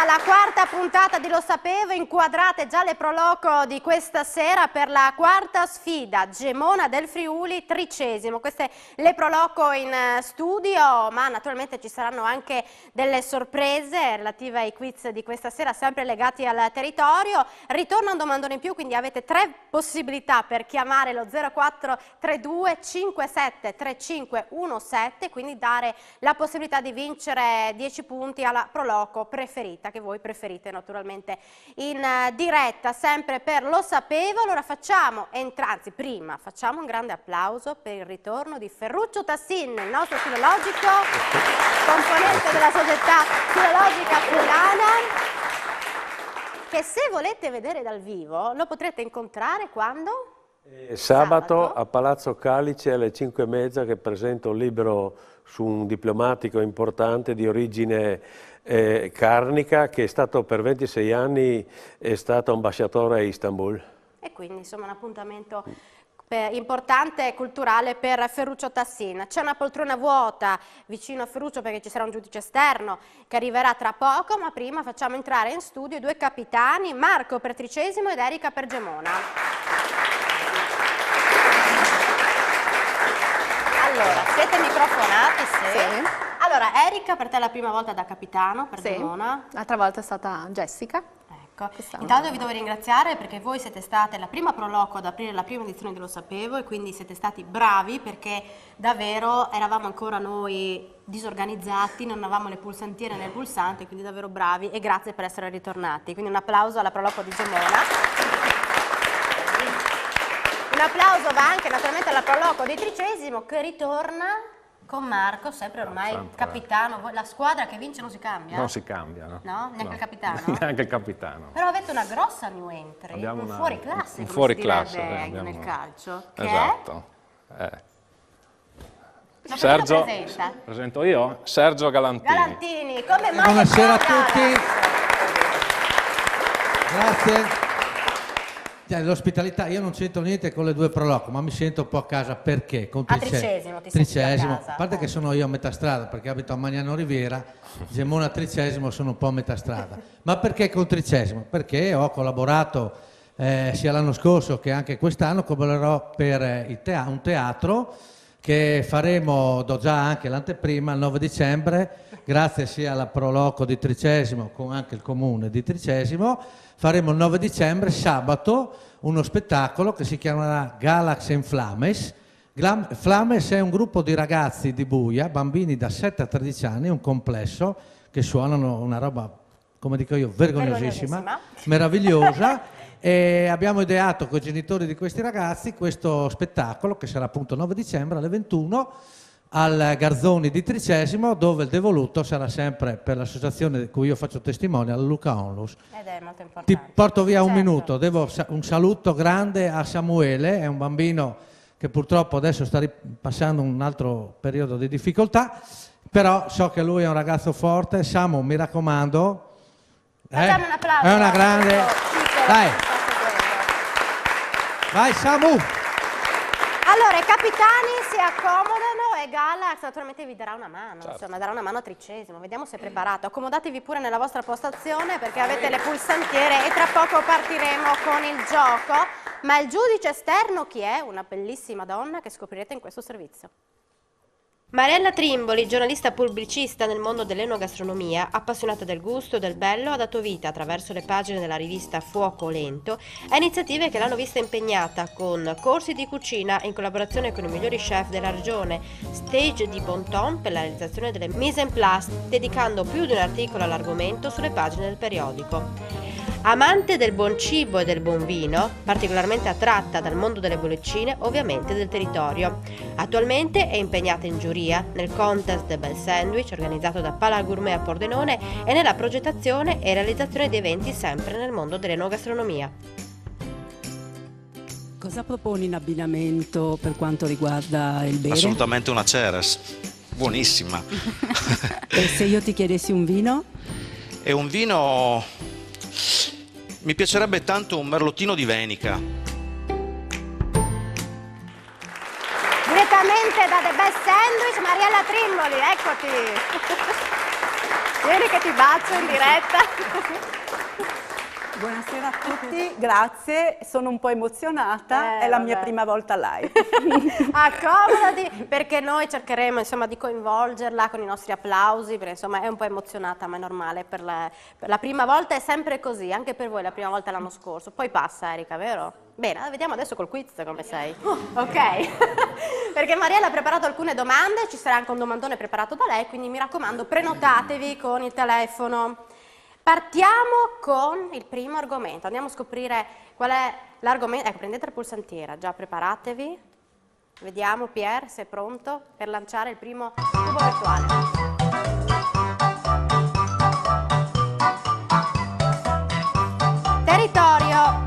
alla quarta puntata di Lo Sapevo, inquadrate già le proloco di questa sera per la quarta sfida, Gemona del Friuli, 30°. Queste le proloco in studio, ma naturalmente ci saranno anche delle sorprese relative ai quiz di questa sera, sempre legati al territorio. Ritorna un domandone in più, quindi avete 3 possibilità per chiamare lo 0432 57 3517, quindi dare la possibilità di vincere 10 punti alla proloco preferita, che voi preferite naturalmente in diretta, sempre per Lo Sapevo. Allora anzi prima facciamo un grande applauso per il ritorno di Ferruccio Tassin, il nostro filologico, componente della Società Filologica Friulana, che se volete vedere dal vivo lo potrete incontrare quando? Sabato a Palazzo Calice alle 5:30, che presento un libro su un diplomatico importante di origine carnica, che è stato per 26 anni è stato ambasciatore a Istanbul. E quindi insomma un appuntamento importante e culturale per Ferruccio Tassin. C'è una poltrona vuota vicino a Ferruccio perché ci sarà un giudice esterno che arriverà tra poco, ma prima facciamo entrare in studio i 2 capitani, Marco per 30° ed Erika per Gemona. Allora, siete microfonati? Sì. Allora, Erika, per te è la prima volta da capitano per Gemona? L'altra volta è stata Jessica. Ecco, intanto vi devo ringraziare perché voi siete state la prima proloco ad aprire la prima edizione di Lo Sapevo e quindi siete stati bravi, perché davvero eravamo ancora noi disorganizzati, non avevamo le pulsantiere nel pulsante, quindi davvero bravi e grazie per essere ritornati. Quindi un applauso alla proloco di Gemona. Un applauso va anche naturalmente alla proloco di 30° che ritorna con Marco, sempre ormai capitano. La squadra che vince non si cambia? Non si cambia, no? No? Neanche il capitano? Neanche il capitano. Però avete una grossa new entry, Abbiamo un fuoriclasse, un come fuoriclasse, si direbbe abbiamo... nel calcio. Che esatto. Ma Sergio, presenta? presento io? Sergio Galantini. Galantini, come mai? Buonasera a tutti. Grazie. L'ospitalità, io non c'entro niente con le 2 proloco, ma mi sento un po' a casa perché? Con 30°, ti senti a casa. A parte che sono io a metà strada, perché abito a Magnano Riviera, Gemona 30° sono un po' a metà strada. Ma perché con 30°? Perché ho collaborato sia l'anno scorso che anche quest'anno, collaborerò per un teatro che faremo, do già anche l'anteprima, il 9 dicembre, grazie sia alla proloco di 30°, con anche il comune di 30°, faremo il 9 dicembre, sabato, uno spettacolo che si chiamerà Galax and Flames. Flames è un gruppo di ragazzi di Buia, bambini da 7 a 13 anni, un complesso, che suonano una roba, come dico io, vergognosissima, meravigliosa. E abbiamo ideato con i genitori di questi ragazzi questo spettacolo che sarà appunto 9 dicembre alle 21 al Garzoni di 30°, dove il devoluto sarà sempre per l'associazione di cui io faccio testimone, alla Luca Onlus. Ed è molto importante. Ti porto via un minuto, devo un saluto grande a Samuele, è un bambino che purtroppo adesso sta passando un altro periodo di difficoltà, però so che lui è un ragazzo forte. Samu, mi raccomando, facciamo un applauso. È una grande... Dai. Vai Samu! Allora, i capitani si accomodano e Galax naturalmente vi darà una mano, certo. Insomma, darà una mano a 30°. Vediamo se è preparato. Accomodatevi pure nella vostra postazione perché avete le pulsantiere e tra poco partiremo con il gioco. Ma il giudice esterno chi è? Una bellissima donna che scoprirete in questo servizio. Mariella Trimboli, giornalista pubblicista nel mondo dell'enogastronomia, appassionata del gusto e del bello, ha dato vita attraverso le pagine della rivista Fuoco Lento a iniziative che l'hanno vista impegnata con corsi di cucina in collaborazione con i migliori chef della regione, stage di bon ton per la realizzazione delle mise en place, dedicando più di un articolo all'argomento sulle pagine del periodico. Amante del buon cibo e del buon vino, particolarmente attratta dal mondo delle bollicine, ovviamente del territorio. Attualmente è impegnata in giuria nel contest The Bell Sandwich organizzato da Pala Gourmet a Pordenone e nella progettazione e realizzazione di eventi sempre nel mondo dell'enogastronomia. Cosa proponi in abbinamento per quanto riguarda il bere? Assolutamente una Ceres, buonissima. E se io ti chiedessi un vino? E un vino... mi piacerebbe tanto un merlottino di Venica. Direttamente da The Best Sandwich, Mariella Trimboli, eccoti. Vieni che ti bacio in diretta. Buonasera a tutti, grazie, sono un po' emozionata, è la mia prima volta live. Accomodati, perché noi cercheremo insomma di coinvolgerla con i nostri applausi, perché insomma è un po' emozionata, ma è normale, per la prima volta è sempre così, anche per voi la prima volta l'anno scorso, poi passa Erika, vero? Bene, vediamo adesso col quiz come sei. Ok, perché Mariella ha preparato alcune domande, ci sarà anche un domandone preparato da lei, quindi mi raccomando prenotatevi con il telefono. Partiamo con il primo argomento, andiamo a scoprire qual è l'argomento. Ecco, prendete la pulsantiera, già preparatevi. Vediamo Pier se è pronto per lanciare il primo cubo virtuale. Territorio.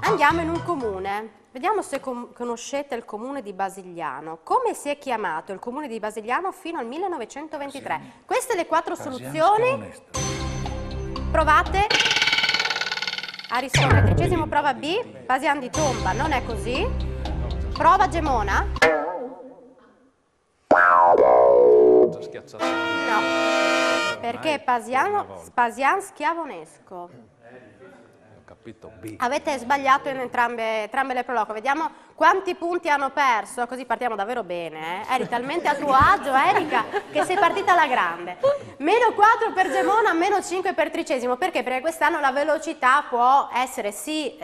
Andiamo in un comune. Vediamo se conoscete il comune di Basigliano. Come si è chiamato il comune di Basigliano fino al 1923? Queste le 4 soluzioni. Provate a rispondere. 13° prova B, Pasian di Tomba, non è così. Prova Gemona. No, perché Pasian Schiavonesco. Avete sbagliato in entrambe le proloco. Vediamo quanti punti hanno perso, così partiamo davvero bene. Eri talmente a tuo agio, Erika, che sei partita alla grande. -4 per Gemona, -5 per Tricesimo. Perché? Perché quest'anno la velocità può essere sì,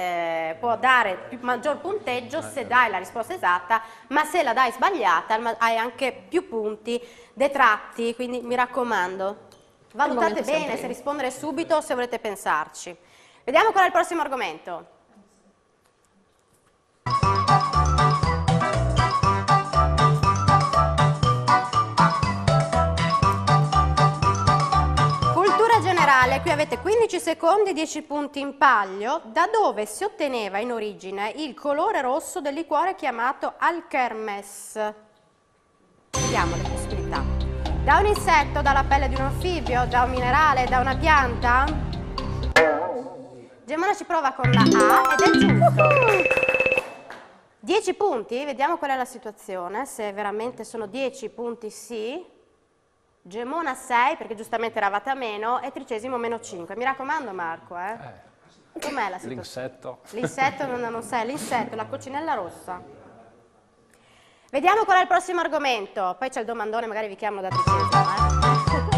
può dare maggior punteggio se dai la risposta esatta, ma se la dai sbagliata hai anche più punti detratti. Quindi mi raccomando, valutate bene se rispondere subito o se volete pensarci. Vediamo qual è il prossimo argomento. Cultura generale, qui avete 15 secondi, 10 punti in palio. Da dove si otteneva in origine il colore rosso del liquore chiamato Alkermes? Vediamo le possibilità. Da un insetto, dalla pelle di un anfibio, da un minerale, da una pianta? Gemona ci prova con la A ed è giusto. 10 punti, vediamo qual è la situazione, se veramente sono 10 punti sì. Gemona 6, perché giustamente eravate a meno, e Tricesimo -5. Mi raccomando Marco, com'è la situazione? L'insetto. L'insetto non sei, l'insetto, la coccinella rossa. Vediamo qual è il prossimo argomento, poi c'è il domandone, magari vi chiamano da Tricesimo.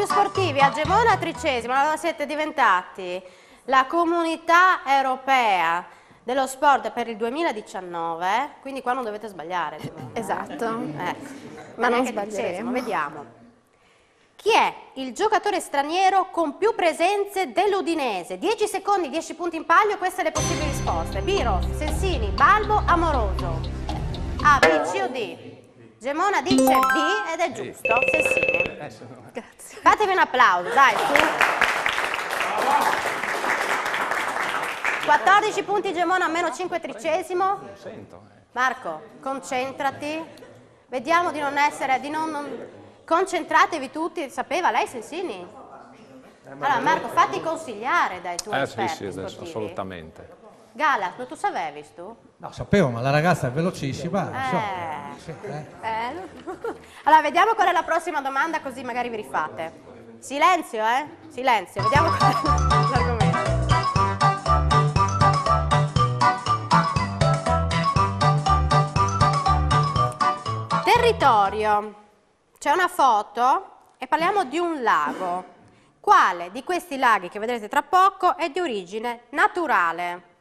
Sportivi a Gemona Tricesimo, allora siete diventati la comunità europea dello sport per il 2019, quindi qua non dovete sbagliare. Esatto, Ma non sbaglieremo. Vediamo. Chi è il giocatore straniero con più presenze dell'Udinese? 10 secondi, 10 punti in palio, queste le possibili risposte. Biros, Sensini, Balbo, Amoroso. A, B, C o D? Gemona dice B ed è giusto, Sensini. Grazie. Fatevi un applauso, dai, su. 14 punti Gemona, -5 Tricesimo. Marco, concentrati. Vediamo di non essere, concentratevi tutti. Sapeva lei Sensini? Allora Marco, fatti consigliare dai tuoi esperti sì, adesso, sportivi. assolutamente. Gala, tu sapevi tu? No, sapevo, ma la ragazza è velocissima. Non so. Sì, Allora, vediamo qual è la prossima domanda, così magari vi rifate. Silenzio, Silenzio, vediamo qual è l'argomento. Territorio. C'è una foto e parliamo di un lago. Quale di questi laghi che vedrete tra poco è di origine naturale?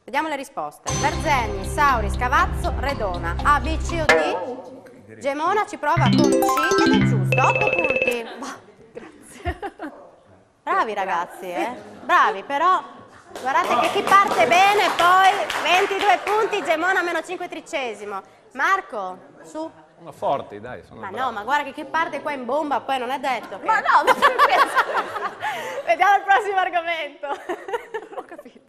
Vediamo le risposte. Verzegni, Sauri, Scavazzo, Redona. A, B, C o D? Gemona ci prova con C ed è giusto. 8 punti. Grazie. Bravi ragazzi, Bravi, però guardate che chi parte bene poi 22 punti, Gemona -5 Tricesimo. Marco, su. Sono forti, dai. Ma no, ma guarda che chi parte qua in bomba poi non è detto che... Ma no, ma Vediamo il prossimo argomento. ho capito.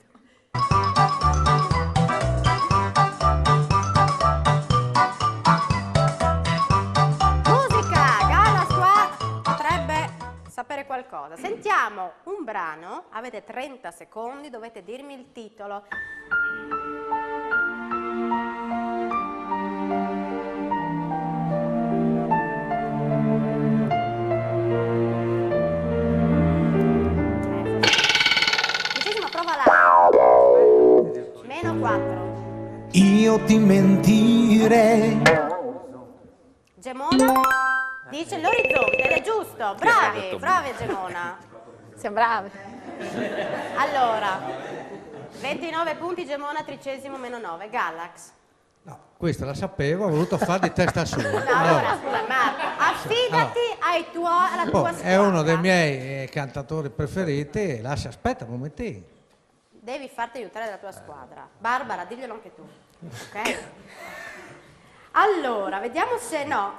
Sapere qualcosa. Sentiamo un brano, avete 30 secondi, dovete dirmi il titolo. io ti mentire. Gemona dice l'orizzonte ed è giusto, bravi, bravi Gemona. Siamo bravi. Allora, 29 punti Gemona, 13° meno 9, Galax. No, questa la sapevo, ho voluto fare di testa sua. No, allora, scusa Marco, affidati alla tua squadra. È uno dei miei cantatori preferiti, aspetta un momentino. Devi farti aiutare dalla tua squadra. Barbara, diglielo anche tu. Ok? Allora, vediamo se no.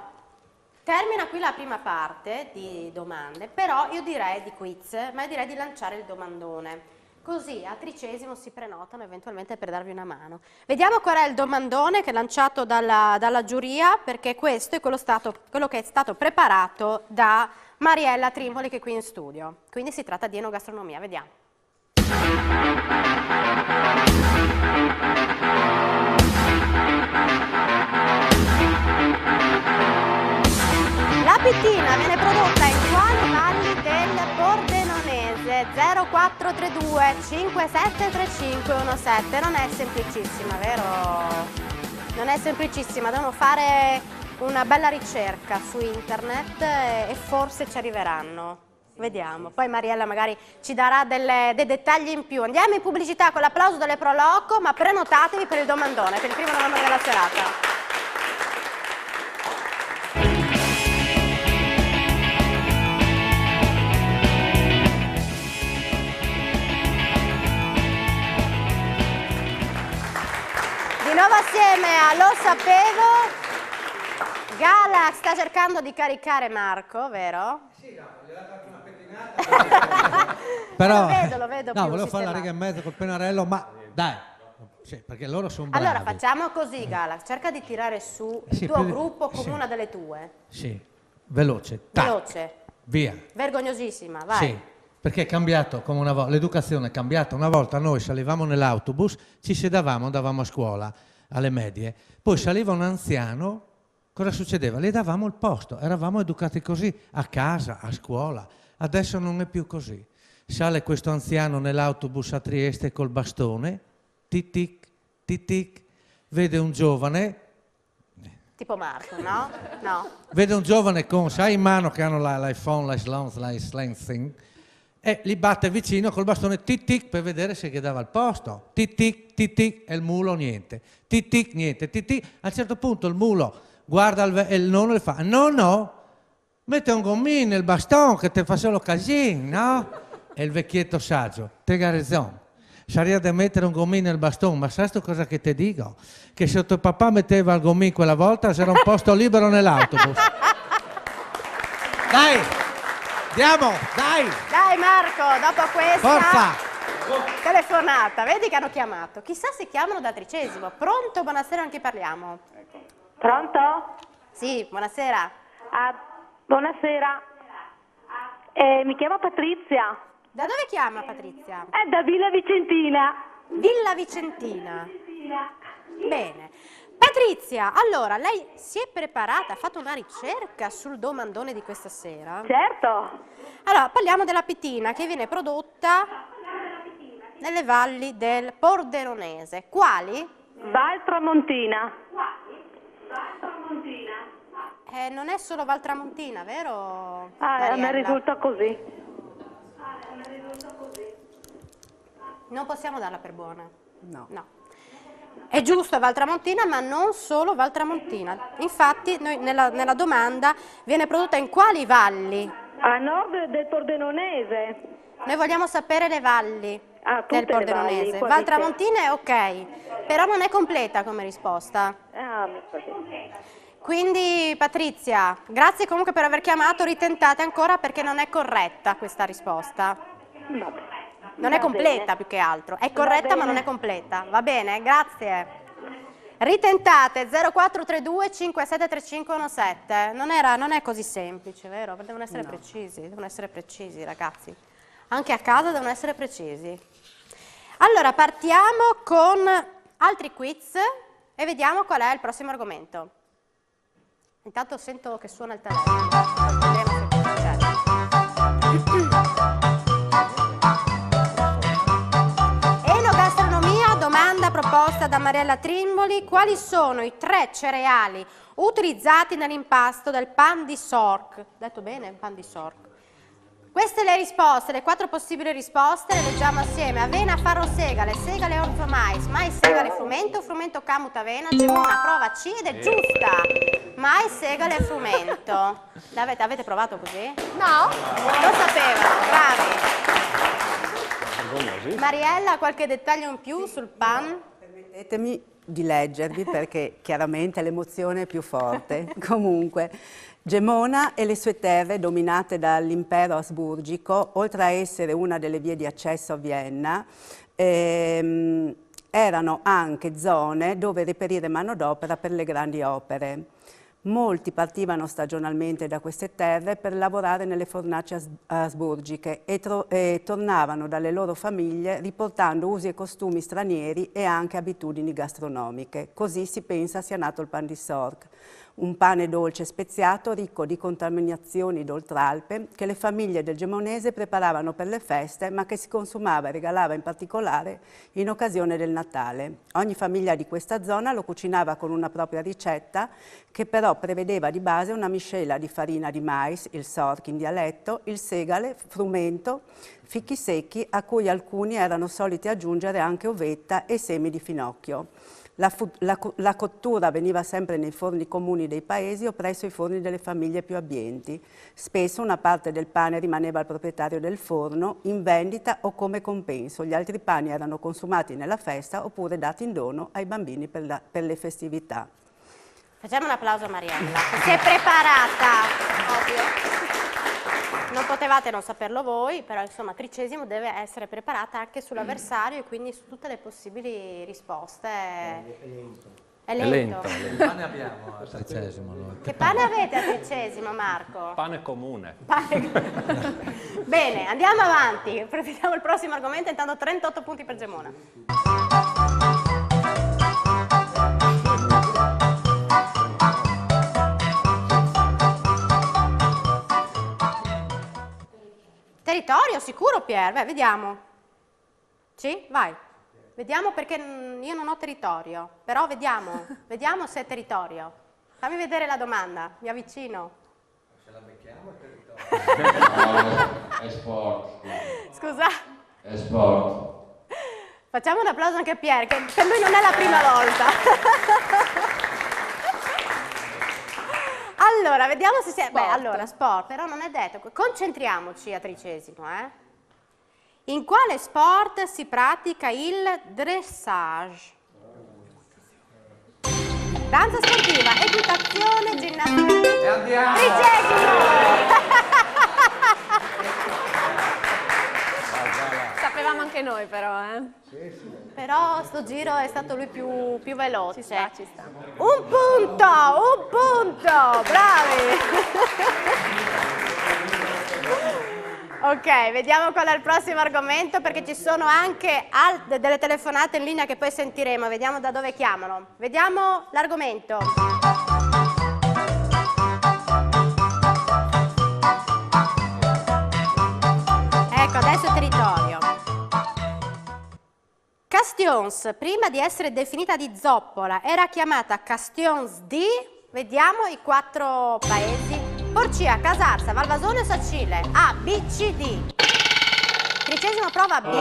Termina qui la prima parte di domande, però io direi di quiz, ma io direi di lanciare il domandone. Così al 13° si prenotano eventualmente per darvi una mano. Vediamo qual è il domandone che è lanciato dalla giuria, perché questo è quello che è stato preparato da Mariella Trimboli che è qui in studio. Quindi si tratta di enogastronomia, vediamo. La pittina viene prodotta in quali valli del Pordenonese? 0432 573517. Non è semplicissima, vero? Non è semplicissima, devono fare una bella ricerca su internet e forse ci arriveranno. Vediamo, poi Mariella magari ci darà dei dettagli in più. Andiamo in pubblicità con l'applauso delle Pro Loco, ma prenotatevi per il domandone, per il primo domandone della serata. Di nuovo assieme a Lo Sapevo. Galax sta cercando di caricare Marco, vero? Sì, no, gli ho dato anche una pettinata. Però, lo vedo no, più volevo fare la sistemato. riga e mezzo col pennarello, ma dai, sì, perché loro sono bravi. Allora facciamo così, Galax, cerca di tirare su il tuo gruppo come una delle tue. Sì, veloce, tac, Veloce. via. Vergognosissima, vai. Sì, perché è cambiato come una volta, l'educazione è cambiata. Una volta noi salivamo nell'autobus, ci sedavamo, andavamo a scuola, alle medie, poi saliva un anziano, cosa succedeva? Le davamo il posto, eravamo educati così, a casa, a scuola. Adesso non è più così. Sale questo anziano nell'autobus a Trieste col bastone, tic tic, vede un giovane, Tipo Marco, no? No. vede un giovane con, sai in mano che hanno l'iPhone, la slang thing, e li batte vicino col bastone tic per vedere se gli dava il posto. Tic e il mulo niente. Tic niente. Tic. A un certo punto il mulo guarda il nonno e fa no, mette un gommino nel bastone che ti fa solo casino, no? E il vecchietto saggio, te hai ragione. Sarebbe da mettere un gommino nel bastone, ma sai sto cosa che ti dico? Che se tuo papà metteva il gommino quella volta c'era un posto libero nell'autobus. Dai, andiamo, dai! Dai Marco, dopo questa Forza! telefonata, vedi che hanno chiamato. Chissà se chiamano da 13°. Pronto? Buonasera, anche parliamo. Pronto? Sì, buonasera. Buonasera. Mi chiamo Patrizia. Da dove chiama Patrizia? Da Villa Vicentina. Villa Vicentina. Bene. Patrizia, allora, lei si è preparata, ha fatto una ricerca sul domandone di questa sera? Certo. Allora, parliamo della pittina che viene prodotta nelle valli del Pordenonese. Quali? Val Tramontina. Non è solo Val Tramontina, vero? Mi Mariella? risulta così. Non possiamo darla per buona. No. È giusto Val Tramontina, ma non solo Val Tramontina. Infatti, noi nella domanda viene prodotta in quali valli? A nord del Pordenonese. Noi vogliamo sapere le valli tutte del Pordenonese. le valli, Val Tramontina è ok, però non è completa come risposta. Mi sa che... Quindi Patrizia, grazie comunque per aver chiamato, ritentate ancora perché non è corretta questa risposta. Vabbè. Non è completa più che altro, è corretta ma non è completa, va bene? Grazie. Ritentate 0432 573517, non è così semplice, vero? Devono essere precisi ragazzi, anche a casa devono essere precisi. Allora partiamo con altri quiz e vediamo qual è il prossimo argomento. Intanto sento che suona il telefono, vedremo se succede. Enogastronomia, domanda proposta da Mariella Trimboli. Quali sono i 3 cereali utilizzati nell'impasto del pan di Sork? Detto bene? Pan di Sork. Queste le risposte, le 4 possibili risposte, le leggiamo assieme. Avena, farro, segale, segale, orzo, mais, mais, segale, frumento, frumento, camut, avena, Gemona, prova C ed è giusta. Mais, segale, frumento. Avete provato così? No. Lo sapevano, bravi. Mariella, qualche dettaglio in più sul pan? Permettetemi di leggervi perché chiaramente l'emozione è più forte. Comunque, Gemona e le sue terre dominate dall'impero asburgico, oltre a essere una delle vie di accesso a Vienna, erano anche zone dove reperire manodopera per le grandi opere. Molti partivano stagionalmente da queste terre per lavorare nelle fornaci asburgiche e tornavano dalle loro famiglie riportando usi e costumi stranieri e anche abitudini gastronomiche. Così si pensa sia nato il pan di Sork, un pane dolce speziato ricco di contaminazioni d'Oltralpe che le famiglie del Gemonese preparavano per le feste ma che si consumava e regalava in particolare in occasione del Natale. Ogni famiglia di questa zona lo cucinava con una propria ricetta che però prevedeva di base una miscela di farina di mais, il Sork in dialetto, il segale, frumento, fichi secchi a cui alcuni erano soliti aggiungere anche uvetta e semi di finocchio. La cottura avveniva sempre nei forni comuni dei paesi o presso i forni delle famiglie più abbienti. Spesso una parte del pane rimaneva al proprietario del forno in vendita o come compenso. Gli altri pani erano consumati nella festa oppure dati in dono ai bambini per le festività. Facciamo un applauso a Mariella, che si è preparata. Ovvio. Non potevate non saperlo voi, però insomma tredicesimo deve essere preparata anche sull'avversario e quindi su tutte le possibili risposte. È lento. Che pane abbiamo al tredicesimo? Che pane avete al tredicesimo, Marco? Pane comune. Bene, andiamo avanti. Vediamo il prossimo argomento, intanto 38 punti per Gemona. Territorio, sicuro Pier? Beh, vediamo. Sì? Vai. Vediamo perché io non ho territorio, però vediamo se è territorio. Fammi vedere la domanda, mi avvicino. Se la becchiamo è territorio. No, è sport. Scusa? È sport. Facciamo un applauso anche a Pier, che per lui non è la prima volta. Allora, vediamo se si è... Beh, allora, sport, però non è detto. Concentriamoci a tredicesimo, In quale sport si pratica il dressage? Danza sportiva, equitazione, ginnastica... E andiamo! Tredicesimo! Sapevamo anche noi però, Però sto giro è stato lui più veloce. Ci sta. Un punto, bravi! Ok, vediamo qual è il prossimo argomento perché ci sono anche delle telefonate in linea che poi sentiremo, vediamo da dove chiamano. Vediamo l'argomento. Ecco, adesso è territorio. Castions, prima di essere definita di zoppola, era chiamata Castions di... Vediamo i 4 paesi. Porcia, Casarsa, Valvasone o Sacile? A, B, C, D. Tredicesima prova B,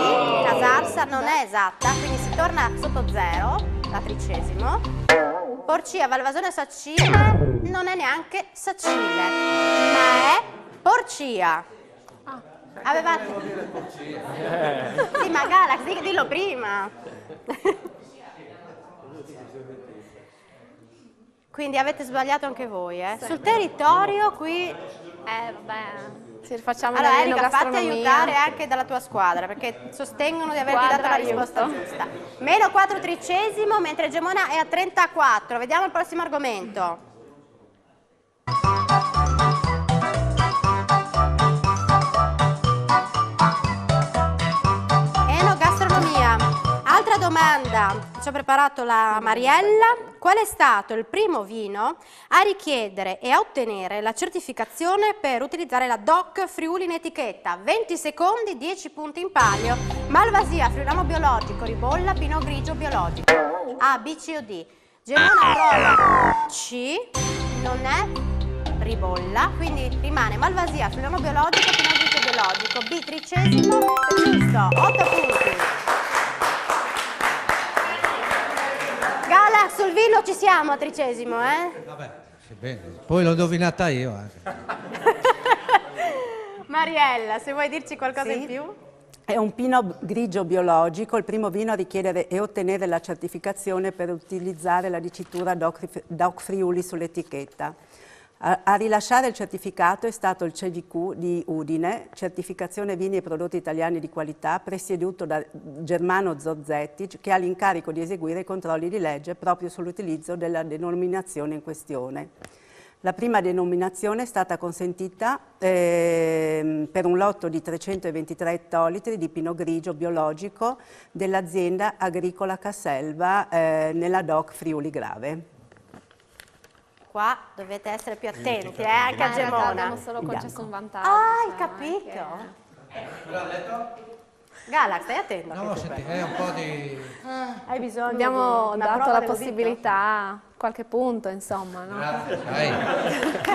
Casarsa non è esatta, quindi si torna sotto 0, la tredicesimo. Porcia, Valvasone o Sacile non è neanche Sacile, ma è Porcia. Avevate... Sì, ma Galax, dillo prima. Quindi avete sbagliato anche voi, Sul territorio qui... vabbè, ci facciamo allora Erika, fatti aiutare anche dalla tua squadra, perché sostengono di averti dato la risposta giusta. Meno 4 tredicesimo, mentre Gemona è a 34. Vediamo il prossimo argomento. Enogastronomia. Altra domanda, ci ha preparato la Mariella. Qual è stato il primo vino a richiedere e a ottenere la certificazione per utilizzare la DOC Friuli in etichetta? 20 secondi, 10 punti in palio. Malvasia, Friulano biologico, Ribolla, Pinot Grigio biologico. A, B, C o D. Gemona prova C, non è ribolla, quindi rimane Malvasia, filone biologico, Pinogriggio biologico. B, tredicesimo, giusto, 8 punti. Galax, sul vino ci siamo a tredicesimo, Vabbè, sì, bene. Poi l'ho indovinata io anche. Mariella, se vuoi dirci qualcosa in più? È un Pinot Grigio biologico, il primo vino a richiedere e ottenere la certificazione per utilizzare la dicitura DOC Friuli sull'etichetta. A rilasciare il certificato è stato il CVQ di Udine, certificazione vini e prodotti italiani di qualità, presieduto da Germano Zorzetti, che ha l'incarico di eseguire i controlli di legge proprio sull'utilizzo della denominazione in questione. La prima denominazione è stata consentita per un lotto di 323 ettolitri di Pinot Grigio biologico dell'azienda agricola Casselva nella DOC Friuli Grave. Qua dovete essere più attenti, anche a Gemona. Abbiamo solo concesso un vantaggio. Ah, hai capito? Galax, stai attento. No, senti, è un po' di... Hai bisogno Abbiamo di una dato prova la dello possibilità, qualche punto, insomma, no? Grazie, sai.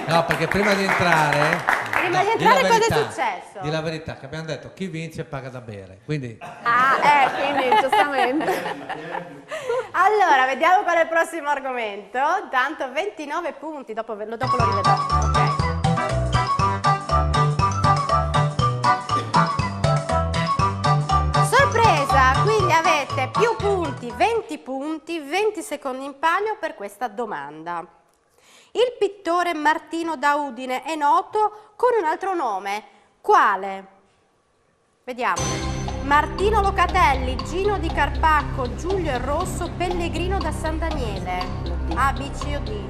No, perché prima di entrare... Prima di di la entrare cosa è verità, successo? Di la verità, che abbiamo detto chi vince paga da bere, quindi... Quindi giustamente. Allora, vediamo qual è il prossimo argomento. Tanto 29 punti, dopo lo rivedrò. Ok. Sorpresa, quindi avete più punti, 20 secondi in palio per questa domanda. Il pittore Martino da Udine è noto con un altro nome. Quale? Vediamolo. Martino Locatelli, Gino di Carpacco, Giulio il Rosso, Pellegrino da San Daniele. A, B, C o D?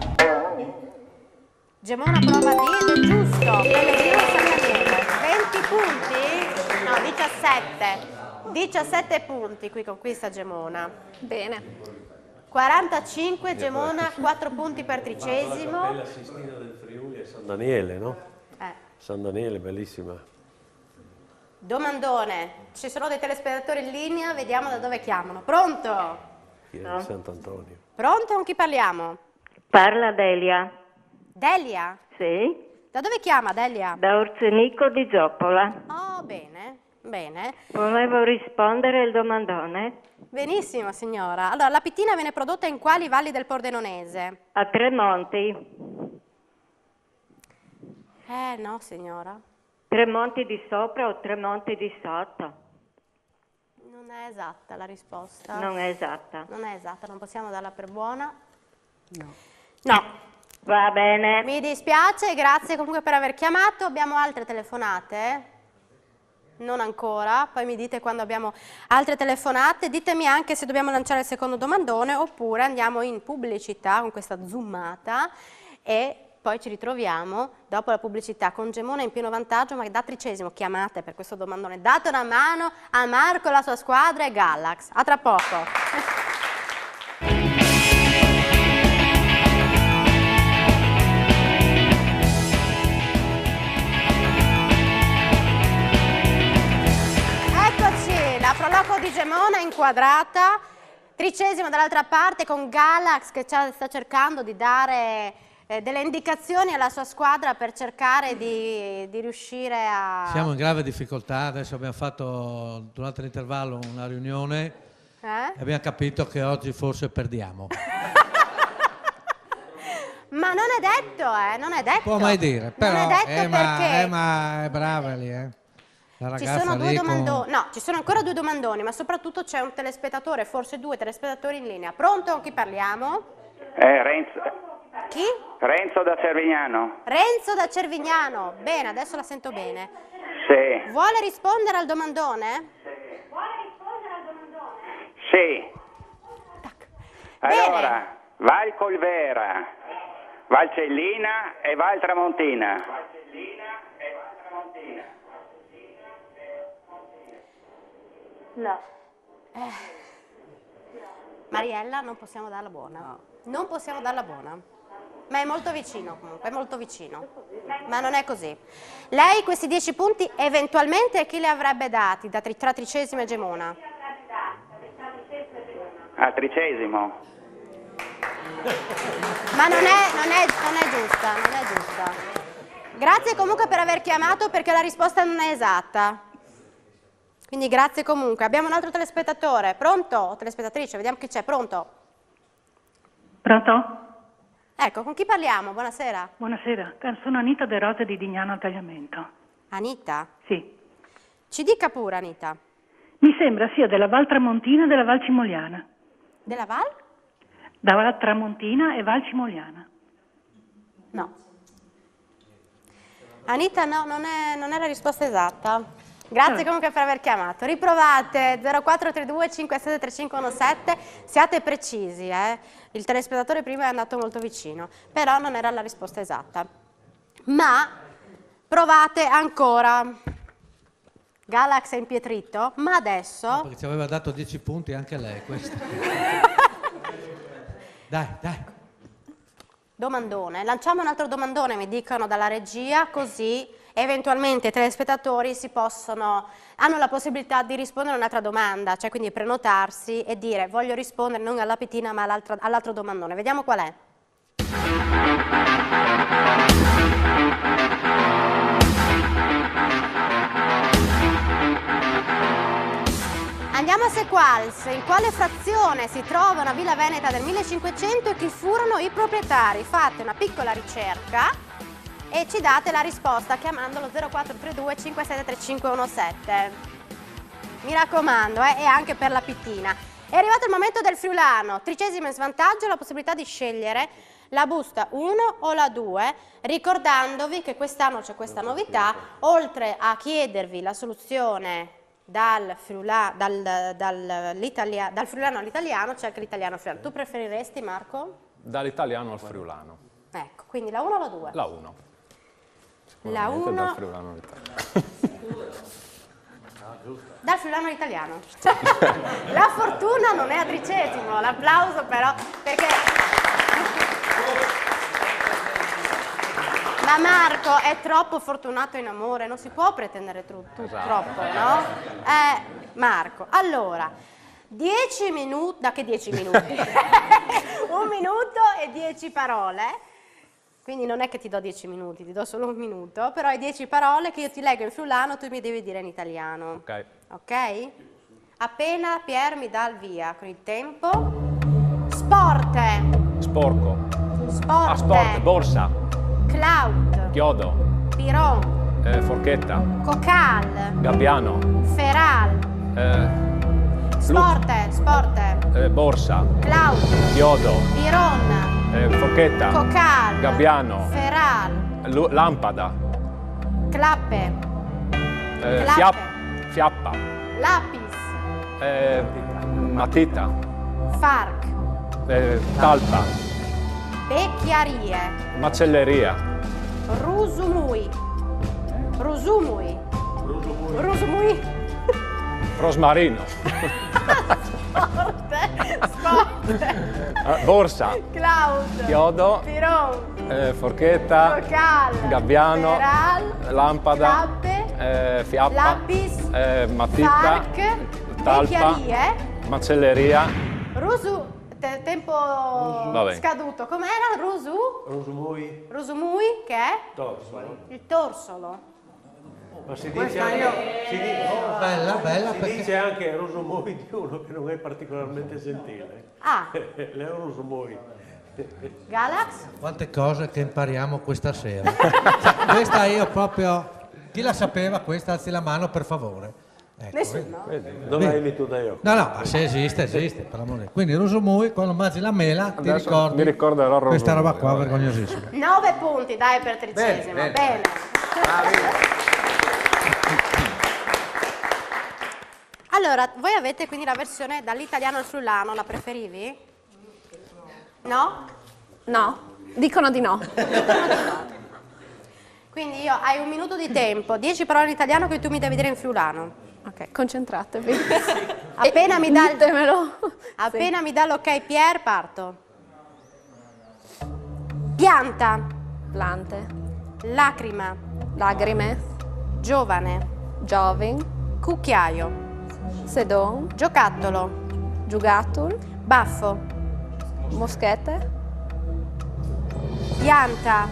Gemona prova D ed è giusto. Pellegrino da San Daniele. 20 punti? No, 17. 17 punti qui conquista Gemona. Bene. 45, Gemona, 4 punti per tredicesimo. La bella Sistina del Friuli è San Daniele, no? San Daniele, bellissima. Domandone, ci sono dei telespettatori in linea, vediamo da dove chiamano. Pronto? Chi è di Sant'Antonio? Pronto? Con chi parliamo? Parla Delia. Delia? Sì. Da dove chiama Delia? Da Orsenico di Zoppola. Oh, bene, bene. Volevo rispondere al domandone. Benissimo, signora. Allora, la pittina viene prodotta in quali valli del Pordenonese? A Tremonti. No, signora. Tremonti di sopra o Tremonti di sotto? Non è esatta la risposta. Non è esatta. Non è esatta, non possiamo darla per buona. No. Va bene. Mi dispiace, grazie comunque per aver chiamato. Abbiamo altre telefonate? Non ancora, poi mi dite quando abbiamo altre telefonate. Ditemi anche se dobbiamo lanciare il secondo domandone oppure andiamo in pubblicità con questa zoomata e poi ci ritroviamo dopo la pubblicità con Gemona in pieno vantaggio, ma da tredicesimo. Chiamate per questo domandone, date una mano a Marco, la sua squadra e Galax. A tra poco. La proloco di Gemona inquadrata, tredicesima dall'altra parte con Galax che sta cercando di dare delle indicazioni alla sua squadra per cercare di riuscire a... Siamo in grave difficoltà, adesso abbiamo fatto durante l'intervallo una riunione e abbiamo capito che oggi forse perdiamo. Ma non è detto, non è detto. Può mai dire, però non è detto perché... ma è brava lì, Ci sono due domandoni, no, ci sono ancora due domandoni, ma soprattutto c'è un telespettatore, forse due telespettatori in linea. Pronto? Con chi parliamo? Renzo. Chi? Renzo da Cervignano. Renzo da Cervignano. Bene, adesso la sento bene. Sì. Vuole rispondere al domandone? Sì. Allora, Val Colvera, Valcellina e Val Tramontina. No. Mariella, non possiamo darla buona. No. Non possiamo darla buona. Ma è molto vicino comunque, è molto vicino. Ma non è così. Lei questi 10 punti eventualmente a chi li avrebbe dati tra tredicesima e Gemona? al 13°. Ma non è giusta, non è giusta. Grazie comunque per aver chiamato, perché la risposta non è esatta. Quindi grazie comunque. Abbiamo un altro telespettatore. Pronto? O telespettatrice? Vediamo chi c'è. Pronto? Pronto? Ecco, con chi parliamo? Buonasera. Buonasera, sono Anita De Rose di Dignano al Tagliamento. Anita? Sì. Ci dica pure, Anita. Mi sembra sia della Val Tramontina e della Val Cimoliana. Della Val? Da Val Tramontina e Val Cimoliana. No. Anita, no, non è la risposta esatta. Grazie comunque per aver chiamato. Riprovate 0432 573517, siate precisi, il telespettatore prima è andato molto vicino, però non era la risposta esatta. Ma provate ancora. Galax è impietrito, ma adesso... No, perché ci aveva dato 10 punti anche lei, questa. Dai. Domandone, lanciamo un altro domandone, mi dicono dalla regia, così eventualmente i telespettatori hanno la possibilità di rispondere a un'altra domanda, cioè quindi prenotarsi e dire voglio rispondere non alla Petina ma all'altro domandone. Vediamo qual è. Andiamo a Sequals. In quale frazione si trova una villa veneta del 1500 e chi furono i proprietari? Fate una piccola ricerca e ci date la risposta chiamandolo 0432 573517. Mi raccomando, e anche per la Pittina. È arrivato il momento del friulano, 13° in svantaggio, la possibilità di scegliere la busta 1 o la 2, ricordandovi che quest'anno c'è questa novità, oltre a chiedervi la soluzione dal friulano all'italiano, c'è anche l'italiano friulano. Tu preferiresti, Marco? Dall'italiano al friulano. Ecco, quindi la 1 o la 2? La 1. La 1 dal friulano all'italiano. Dal friulano all'italiano. La fortuna non è a 13°, l'applauso però, perché... Ma Marco è troppo fortunato in amore, non si può pretendere troppo, no? Marco, allora, 10 minuti, da che 10 minuti? 1 minuto e 10 parole, quindi non è che ti do 10 minuti, ti do solo 1 minuto, però hai 10 parole che io ti leggo in friulano, tu mi devi dire in italiano. Ok. Ok? Appena Pier mi dà il via con il tempo. Sporte. Sporco. Sporte. Sport, borsa. Cloud. Chiodo. Piron. Forchetta. Cocal. Gabbiano. Feral. Sporte. Borsa. Cloud. Chiodo. Piron. Forchetta. Cocal. Gabbiano. Feral. Lampada. Clappe. Fiappa. Lapis. Matita. Farc. Talpa. Vecchiarie. Macelleria. Rusumui. Rosmarino. Sport. Borsa. Cloud. Chiodo. Piron. Forchetta. Cocal. Gabbiano. Feral. Lampada. Clappe. Fiappa. Lapis. Matita. Farc. Talpa. Vecchiarie. Macelleria. Tempo Vabbè. scaduto. Com'era? Rusumui. Rusumui, che è? Torsolo. Il torsolo. Ma si dice anche, Bella, si dice anche Rusumui di uno che non è particolarmente gentile. Ah. Lei è un Rusumui. Galax? Quante cose che impariamo questa sera. Cioè, questa io proprio... Chi la sapeva questa? Alzi la mano per favore. Ecco, Nessuno. Non la hai tu da io. No, ma se esiste, per amore. Quindi Rusumui, quando mangi la mela, ti Adesso ricordi mi ricorderò Rusumui, questa roba qua, vabbè. vergognosissima. 9 punti, dai, per 13°. Bene. Allora, voi avete quindi la versione dall'italiano al friulano, la preferivi? No? No, dicono di no. Quindi hai 1 minuto di tempo, 10 parole in italiano che tu mi devi dire in friulano. Ok, concentratevi. Appena mi dà Ditemelo. appena mi dà l'ok Pier, parto. Pianta. Plante. Lacrima. Lagrime. Giovane. Giovin. Cucchiaio. Sedon. Giocattolo. Giugatul. Baffo. Moschette. Pianta.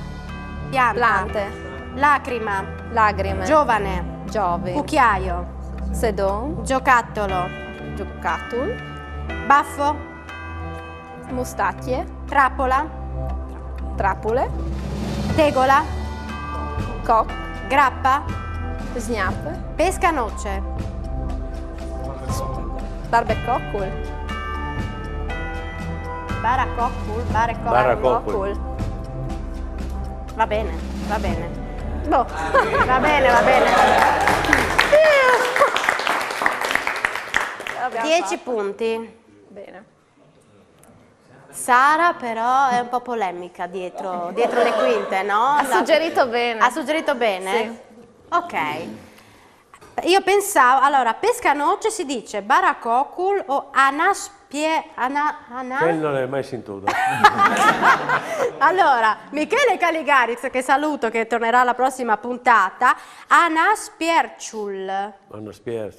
Pianta. Plante. Lacrima. Lagrime. Giovane. Giovi. Cucchiaio. Sedon. Giocattolo. Giocatul. Baffo. Mustacchie. Trappola. Trapule. Tegola. Coc. Grappa. Sgnap. Pescanoce. Barbecoccul. Baracoccul. Baracoccul. Va bene, va bene. Boh. Va bene, va bene. 10 punti. Bene. Sara però è un po' polemica dietro le quinte, no? Ha suggerito bene. Ha suggerito bene? Sì. Ok. Io pensavo, allora, pescanoce si dice baracocul o Quello non l'hai mai sentito. Allora, Michele Caligaris, che saluto, che tornerà alla prossima puntata, Anaspierciul.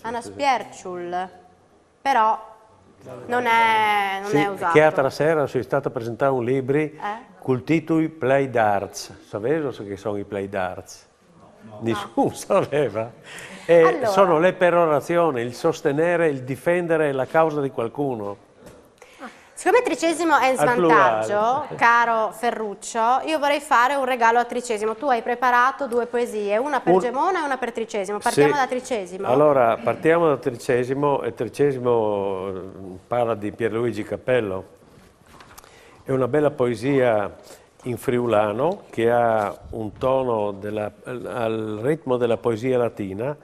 Anaspierciul. Però non è usato. Che altra sera sono stato a presentare un libro col titolo Play Darts. Sapete che sono i Play Darts? Nessuno sapeva. E Allora. sono le perorazioni, il sostenere, il difendere la causa di qualcuno. Siccome Tricesimo è in Al svantaggio, plurale. caro Ferruccio, io vorrei fare un regalo a Tricesimo. Tu hai preparato 2 poesie, una per Gemona e una per Tricesimo. Partiamo Sì. da Tricesimo. Allora, partiamo da Tricesimo, e Tricesimo parla di Pierluigi Cappello. È una bella poesia in friulano che ha un tono al ritmo della poesia latina,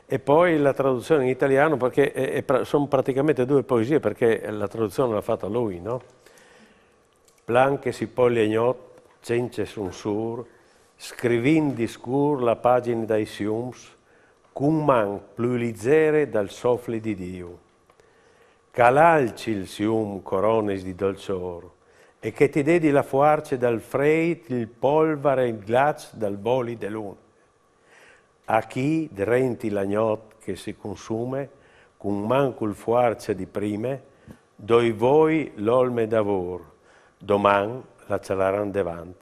e poi la traduzione in italiano, perché sono praticamente 2 poesie, perché la traduzione l'ha fatta lui, no? Plan che si poglia ignot, cence sun sur, scrivin discur la pagina dai siums, cum man plulizere dal sofli di Dio. Calalci il sium corones di dolcior, e che ti dedi la fuarce dal freit il polvere il glac dal boli de luna. A chi drenti l'agnot che si consume, con mancul fuarce di prime, doi voi l'olme d'avor, doman la celaran devant.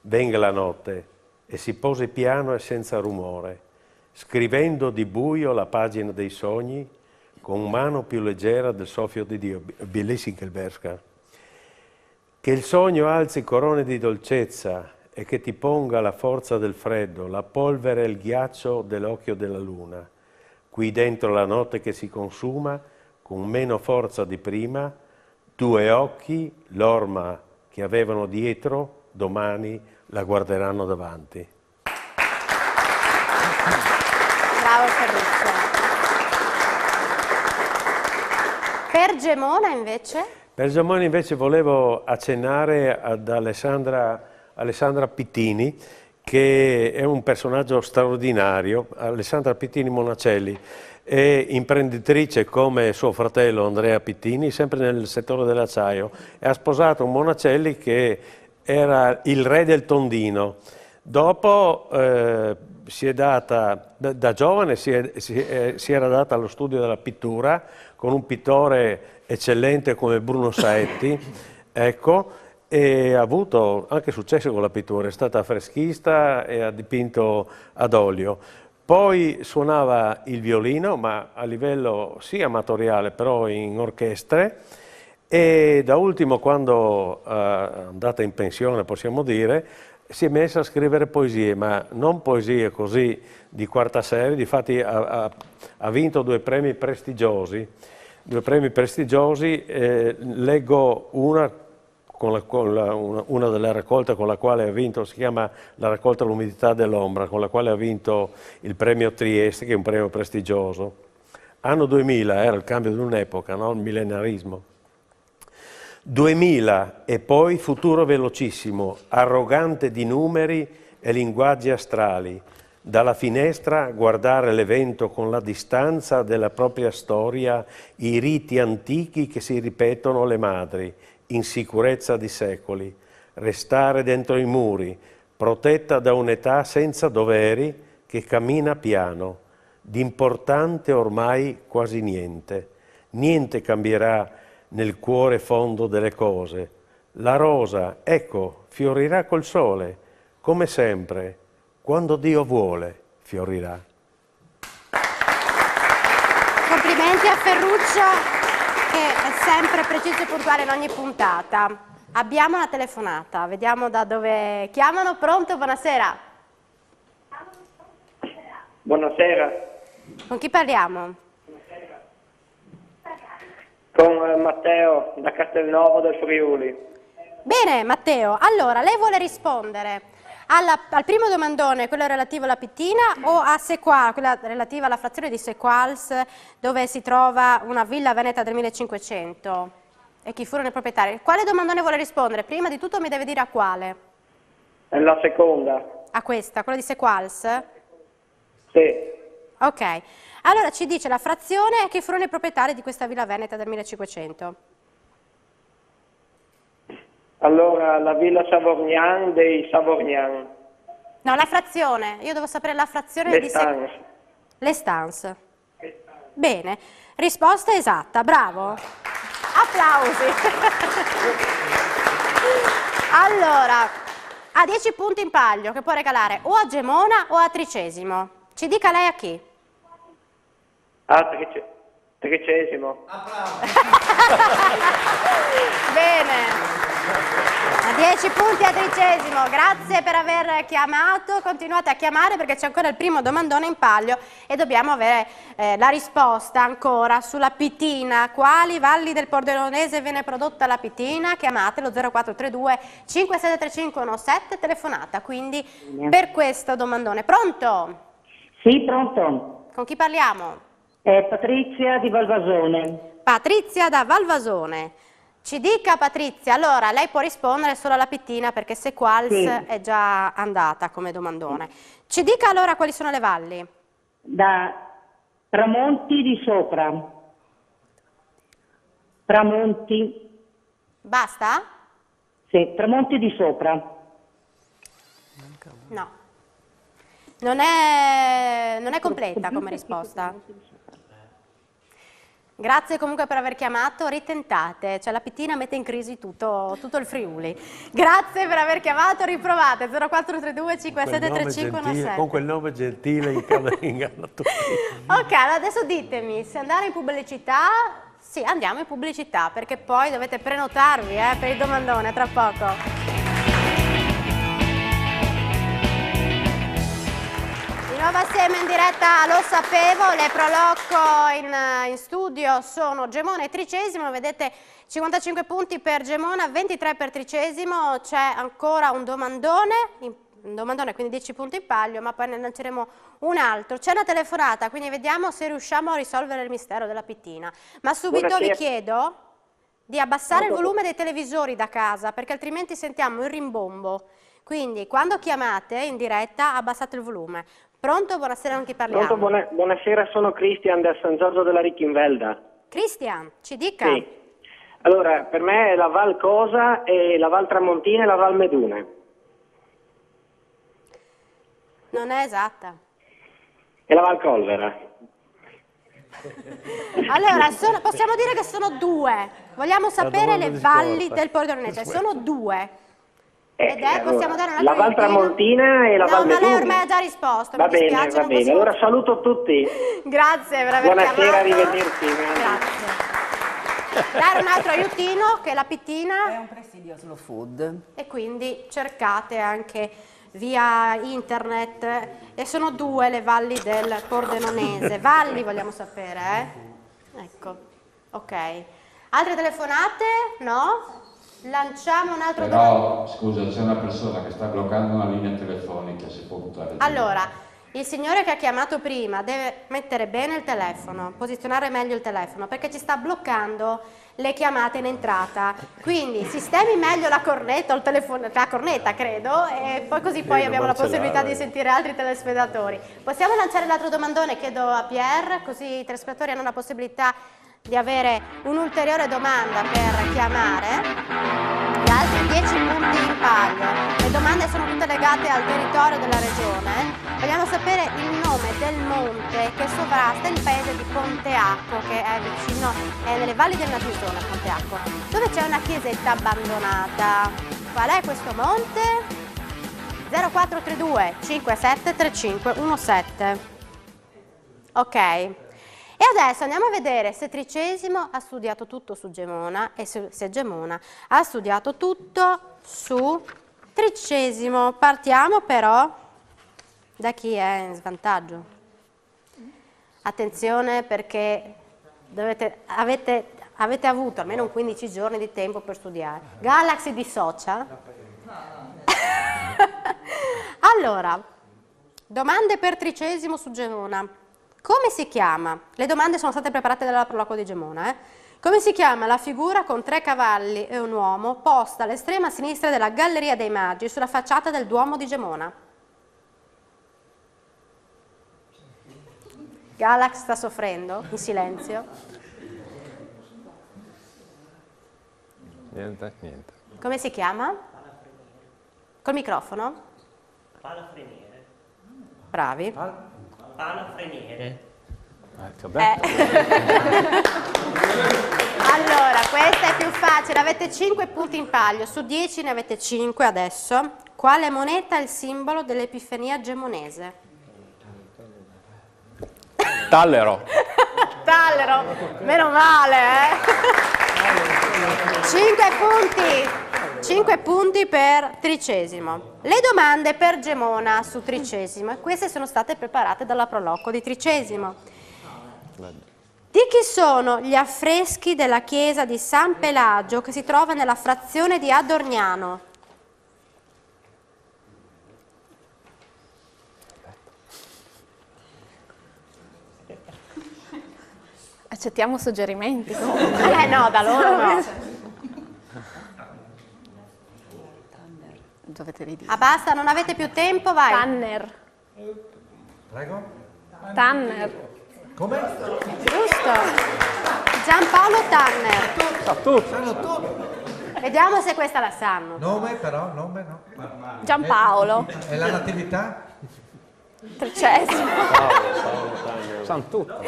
Venga la notte e si pose piano e senza rumore, scrivendo di buio la pagina dei sogni, con mano più leggera del soffio di Dio. Bellissimo il verso. Che il sogno alzi corone di dolcezza e che ti ponga la forza del freddo, la polvere e il ghiaccio dell'occhio della luna. Qui dentro la notte che si consuma, con meno forza di prima, 2 occhi, l'orma che avevano dietro, domani la guarderanno davanti. Bravo Ferruccio. Per Gemona invece? Per Gemona invece volevo accennare ad Alessandra Pittini, che è un personaggio straordinario. Alessandra Pittini Monacelli è imprenditrice come suo fratello Andrea Pittini, sempre nel settore dell'acciaio, e ha sposato un Monacelli che era il re del tondino. Dopo si è data, da giovane si era data allo studio della pittura con un pittore eccellente come Bruno Saetti, ecco, e ha avuto anche successo con la pittura, è stata freschista e ha dipinto ad olio. Poi suonava il violino, ma a livello sì amatoriale, però in orchestre, e da ultimo, quando è andata in pensione, possiamo dire, si è messa a scrivere poesie, ma non poesie così di quarta serie. Difatti ha vinto 2 premi prestigiosi. 2 premi prestigiosi, leggo una delle raccolte con la quale ha vinto, si chiama La raccolta L'umidità dell'ombra, con la quale ha vinto il premio Trieste, che è un premio prestigioso. Anno 2000, era il cambio di un'epoca, no? Il millenarismo. 2000 e poi futuro velocissimo, arrogante di numeri e linguaggi astrali. Dalla finestra guardare l'evento con la distanza della propria storia, i riti antichi che si ripetono le madri, in sicurezza di secoli. Restare dentro i muri, protetta da un'età senza doveri che cammina piano. D'importante ormai quasi niente. Niente cambierà nel cuore fondo delle cose. La rosa, ecco, fiorirà col sole, come sempre, quando Dio vuole, fiorirà. Complimenti a Ferruccio, che è sempre preciso e puntuale in ogni puntata. Abbiamo una telefonata, vediamo da dove chiamano. Pronto? Buonasera. Buonasera. Con chi parliamo? Con Matteo da Castelnuovo del Friuli. Bene, Matteo. Allora, lei vuole rispondere al primo domandone, quello relativo alla pittina, o a Sequal, quella relativa alla frazione di Sequals, dove si trova una villa veneta del 1500? E chi furono i proprietari? Quale domandone vuole rispondere? Prima di tutto mi deve dire a quale. È la seconda. A questa, quella di Sequals? Sì. Ok. Allora ci dice la frazione e chi furono i proprietari di questa villa veneta del 1500? Allora, la villa Savorgnan dei Savorgnan. No, la frazione. Io devo sapere la frazione Le di Stans. Le Stans. Bene. Risposta esatta. Bravo. Applausi. Allora, ha 10 punti in palio che può regalare o a Gemona o a Tricesimo. Ci dica lei a chi? Tredicesimo. Bene. A 10 punti a Tricesimo, grazie per aver chiamato, continuate a chiamare perché c'è ancora il primo domandone in palio e dobbiamo avere la risposta ancora sulla pittina. Quali valli del Pordenonese viene prodotta la pittina? Chiamatelo 0432 573517, telefonata quindi per questo domandone. Pronto? Sì, pronto. Con chi parliamo? Patrizia di Valvasone. Patrizia da Valvasone. Ci dica Patrizia, allora lei può rispondere solo alla pittina perché Sequals è già andata come domandone. Ci dica allora quali sono le valli. Da Tramonti di Sopra. Tramonti. Basta? Sì, Tramonti di Sopra. No. Non è completa come risposta. Grazie comunque per aver chiamato, ritentate, cioè la pittina mette in crisi tutto il Friuli. Grazie per aver chiamato, riprovate 0432 573517. Con quel nome gentile inganna tutti. Ok, allora adesso ditemi, se andare in pubblicità, sì andiamo in pubblicità perché poi dovete prenotarvi per il domandone tra poco. Di nuovo assieme in diretta Lo Sapevo, le Prolocco in studio sono Gemona e Tricesimo, vedete 55 punti per Gemona, 23 per Tricesimo, c'è ancora un domandone, quindi 10 punti in palio, ma poi ne lanceremo un altro. C'è una telefonata, quindi vediamo se riusciamo a risolvere il mistero della pittina. Ma subito vi chiedo di abbassare il volume dei televisori da casa, perché altrimenti sentiamo il rimbombo. Quindi quando chiamate in diretta abbassate il volume. Pronto? Buonasera, con chi parliamo? Pronto, buonasera, sono Cristian da San Giorgio della Ricchinvelda. Cristian, ci dica. Sì. Allora, per me è la Val Cosa e la Val Tramontina e la Val Medune. Non è esatta. E la Val Colvera. Allora, possiamo dire che sono due. Vogliamo sapere le valli del Pordenonese. Sono due. Ed è, possiamo dare un altro la Val Tramontina e la Val Medune. No, ma lei ormai ha già risposto. Va bene, va bene. Allora saluto tutti. Grazie per aver chiamato. Buonasera, arrivederci. Grazie. Dare un altro aiutino, che la pittina è un presidio slow food. E quindi cercate anche via internet. E sono due le valli del Pordenonese. Valli vogliamo sapere, Ecco, ok. Altre telefonate? No? Lanciamo un altro Però, scusa, c'è una persona che sta bloccando una linea telefonica, si può buttare giù. Allora, il signore che ha chiamato prima deve mettere bene il telefono, posizionare meglio il telefono, perché ci sta bloccando le chiamate in entrata. Quindi sistemi meglio la cornetta o il telefono, la cornetta credo, e poi così poi abbiamo la possibilità di sentire altri telespettatori. Possiamo lanciare l'altro domandone, chiedo a Pierre, così i telespettatori hanno la possibilità di avere un'ulteriore domanda per chiamare e altri 10 punti in palio. Le domande sono tutte legate al territorio della regione. Vogliamo sapere il nome del monte che sovrasta il paese di Ponteacco, che è vicino, è nelle valli del Natisone, Ponteacco, dove c'è una chiesetta abbandonata. Qual è questo monte? 0432 57 35 17. Ok. E adesso andiamo a vedere se Tricesimo ha studiato tutto su Gemona e se Gemona ha studiato tutto su Tricesimo. Partiamo però da chi è in svantaggio. Attenzione, perché avete avuto almeno 15 giorni di tempo per studiare. Galaxy dissocia? Allora, domande per Tricesimo su Gemona. Come si chiama? Le domande sono state preparate dalla Proloquo di Gemona. Come si chiama la figura con 3 cavalli e un uomo posta all'estrema sinistra della Galleria dei Maggi sulla facciata del Duomo di Gemona? Galax sta soffrendo, in silenzio. Niente. Come si chiama? Col microfono? Palafreniere. Bravi. Palafreniere. Allora, questa è più facile, avete 5 punti in palio, su 10 ne avete 5 adesso. Quale moneta è il simbolo dell'Epifania gemonese? Tallero. Tallero, meno male, 5 punti per Tricesimo. Le domande per Gemona su Tricesimo, e queste sono state preparate dalla Proloquo di Tricesimo. Di chi sono gli affreschi della chiesa di San Pelagio che si trova nella frazione di Adorniano? Accettiamo suggerimenti. No, da loro no. Dovete ridire. Ah, basta, non avete più tempo, vai. Tanner. Prego? Tanner. Come? Giusto. Giampaolo Tanner. Sanno tutti. Vediamo se questa la sanno. Nome però, nome no. Giampaolo. E la natività? Tricesimo. Sanno tutto.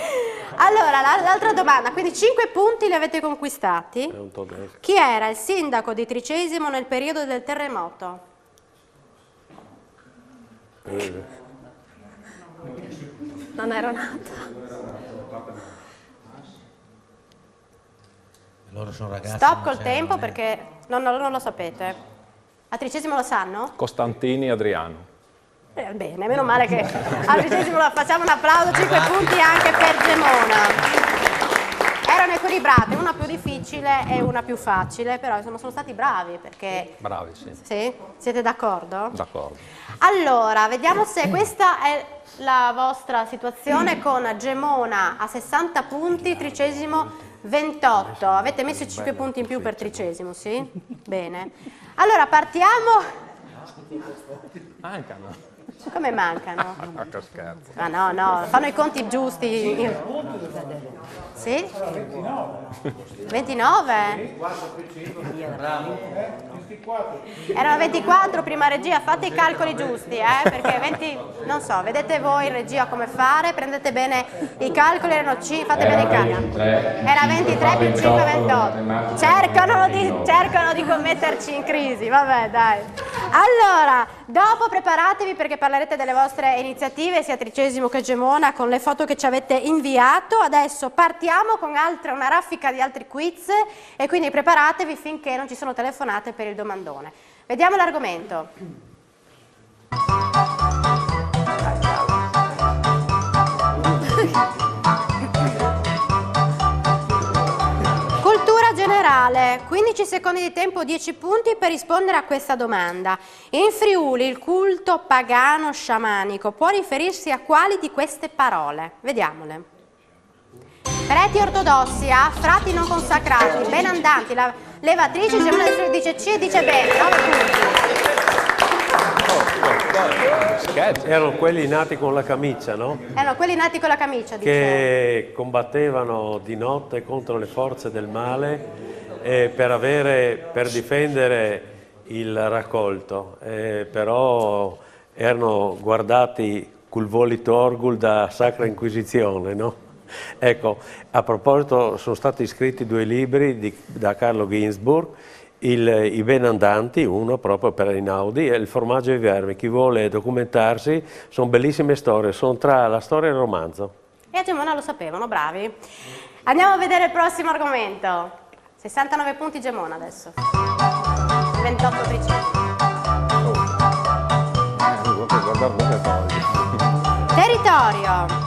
Allora, l'altra domanda, quindi 5 punti li avete conquistati. Chi era il sindaco di Tricesimo nel periodo del terremoto? Non ero nata. Loro sono ragazzi. Stop col tempo perché non lo sapete. A Tricesimo lo sanno? Costantini Adriano. Bene, meno male che al Tricesimo facciamo un applauso, 5 punti anche per Gemona. Erano equilibrate, una più difficile e una più facile, però insomma sono stati bravi perché... Bravi, sì. Sì? Siete d'accordo? D'accordo. Allora, vediamo se questa è la vostra situazione con Gemona a 60 punti, Tricesimo 28. Avete messo i 5 punti in più per Tricesimo, sì? Bene. Allora, partiamo... Mancano. Come mancano? Che scherzo. Ah no, fanno i conti giusti. Sì? 29? Erano 24 prima regia, fate i calcoli giusti, perché 20, non so, vedete voi in regia come fare, prendete bene i calcoli, fate bene i calcoli. Era 23 più 5, 28. Cercano di commetterci in crisi, vabbè dai. Allora, dopo preparatevi perché parlerete delle vostre iniziative, sia Tricesimo che Gemona, con le foto che ci avete inviato. Adesso partiamo con una raffica di altri quiz e quindi preparatevi finché non ci sono telefonate per il domandone. Vediamo l'argomento. Cultura generale, 15 secondi di tempo, 10 punti per rispondere a questa domanda. In Friuli il culto pagano sciamanico può riferirsi a quali di queste parole? Vediamole. Preti ortodossi, frati non consacrati, benandanti, levatrici, Gemona dice C e dice bene, 9 punti. Erano quelli nati con la camicia, no? Erano quelli nati con la camicia, dicevo. Che combattevano di notte contro le forze del male per difendere il raccolto, però erano guardati col volito orgul da Sacra Inquisizione, no? Ecco, a proposito, sono stati scritti 2 libri da Carlo Ginzburg, I Benandanti, uno proprio per Einaudi, e Il formaggio e i vermi. Chi vuole documentarsi, sono bellissime storie, sono tra la storia e il romanzo. E a Gemona lo sapevano, bravi. Andiamo a vedere il prossimo argomento. 69 punti Gemona adesso. 28 Tricesimo. Territorio.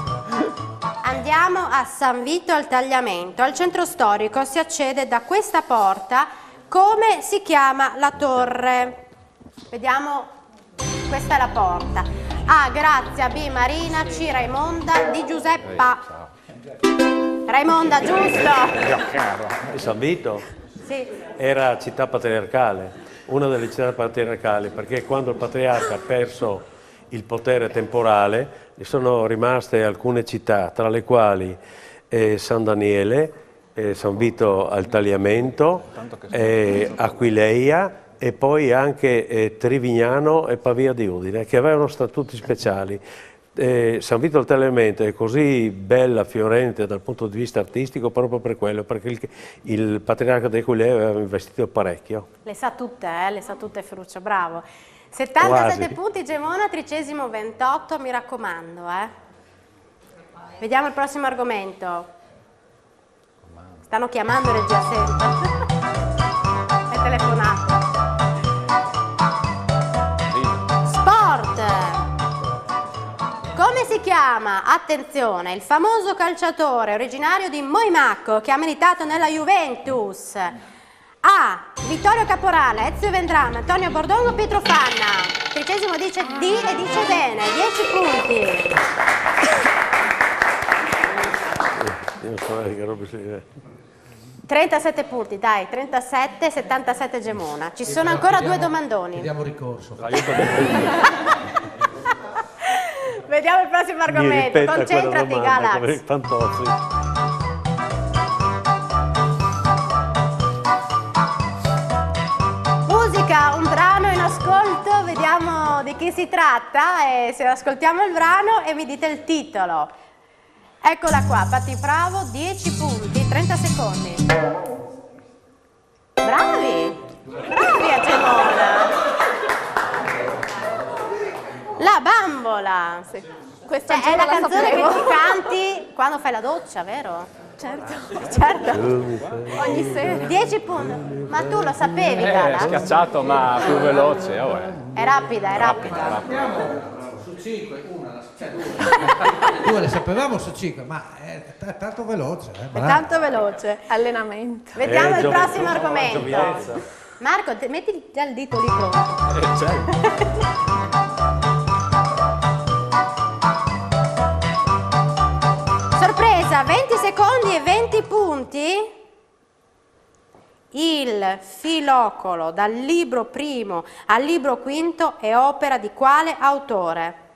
Andiamo a San Vito al Tagliamento. Al centro storico si accede da questa porta. Come si chiama la torre? Vediamo, questa è la porta. A. Grazia, B. Marina, C. Raimonda, D. Giuseppa. Raimonda, giusto? San Vito Sì. era città patriarcale, una delle città patriarcali, perché quando il patriarca ha perso il potere temporale, ne sono rimaste alcune città, tra le quali San Daniele, San Vito al Tagliamento, Aquileia e poi anche Trivignano e Pavia di Udine, che avevano statuti speciali. San Vito al Tagliamento è così bella, fiorente dal punto di vista artistico proprio per quello, perché il patriarca di Aquileia aveva investito parecchio. Le sa tutte Ferruccio, bravo. 77 Quasi. punti Gemona, Tricesimo 28, mi raccomando. Vediamo il prossimo argomento. Stanno chiamando regia sempre. È telefonato. Sport. Come si chiama, attenzione, il famoso calciatore originario di Moimacco che ha militato nella Juventus? A. Vittorio Caporale, Ezio Vendrame, Antonio Bordongo, Pietro Fanna. Tricesimo dice D e dice bene, 10 punti. Io so che roba si... 37 punti, dai, 37, 77 Gemona. Ci sono ancora 2 domandoni. Chiediamo ricorso. Vediamo il prossimo argomento. Concentrati, Galax. Musica, un brano in ascolto, vediamo di chi si tratta e se ascoltiamo il brano e mi dite il titolo. Eccola qua, Patti Bravo, 10 punti, 30 secondi. Bravi! Bravi a Gemona! La bambola! Sì. Questa Cioè, è la canzone che ti canti quando fai la doccia, vero? Certo. Certo. Ogni sera. 10 punti. Ma tu lo sapevi, Gala? Schiacciato ma più veloce. È rapida, è rapida. Su 5, una, cioè 2 le sapevamo su 5, ma è tanto veloce. È tanto veloce. Allenamento. Vediamo il prossimo argomento. Marco, metti già il dito lì pronto. Sorpresa, 20 secondi e 20 punti. Il filocolo dal libro primo al libro quinto è opera di quale autore?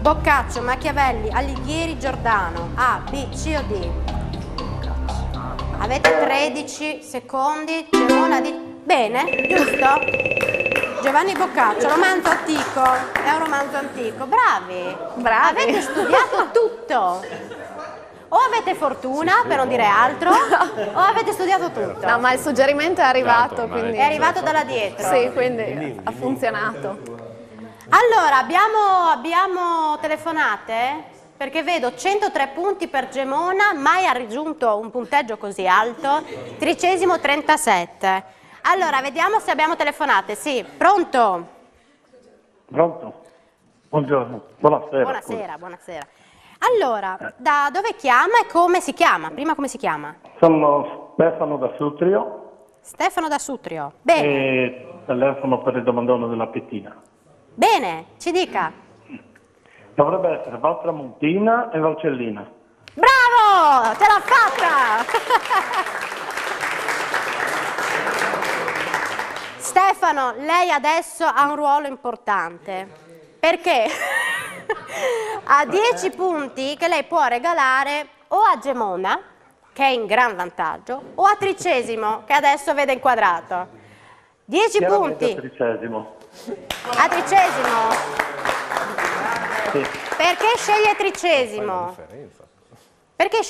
Boccaccio, Machiavelli, Alighieri, Giordano. A, B, C o D? Avete 13 secondi. Gemona di... Bene, giusto? Giovanni Boccaccio, romanzo antico. È un romanzo antico. Bravi. Bravi. Avete studiato tutto. O avete fortuna, per non dire altro, o avete studiato tutto. No, ma il suggerimento è arrivato, Certo, quindi... È arrivato dalla dietro. Sì, quindi ha funzionato. Allora, abbiamo telefonate? Perché vedo 103 punti per Gemona, mai ha raggiunto un punteggio così alto. Tricesimo 37. Allora, vediamo se abbiamo telefonate. Sì, pronto? Pronto? Buongiorno, buonasera. Buonasera, buonasera. Allora, da dove chiama e come si chiama? Prima come si chiama? Sono Stefano da Sutrio. Stefano da Sutrio. Bene, E telefono per il domandone della Pettina. bene, ci dica. Dovrebbe essere Val Tramontina e Valcellina. Bravo! Ce l'ha fatta! Stefano, lei adesso ha un ruolo importante, perché ha 10 punti che lei può regalare o a Gemona, che è in gran vantaggio, o a Tricesimo, che adesso vede inquadrato. 10 punti. A Tricesimo. A Tricesimo? Sì. Perché sceglie Tricesimo? Perché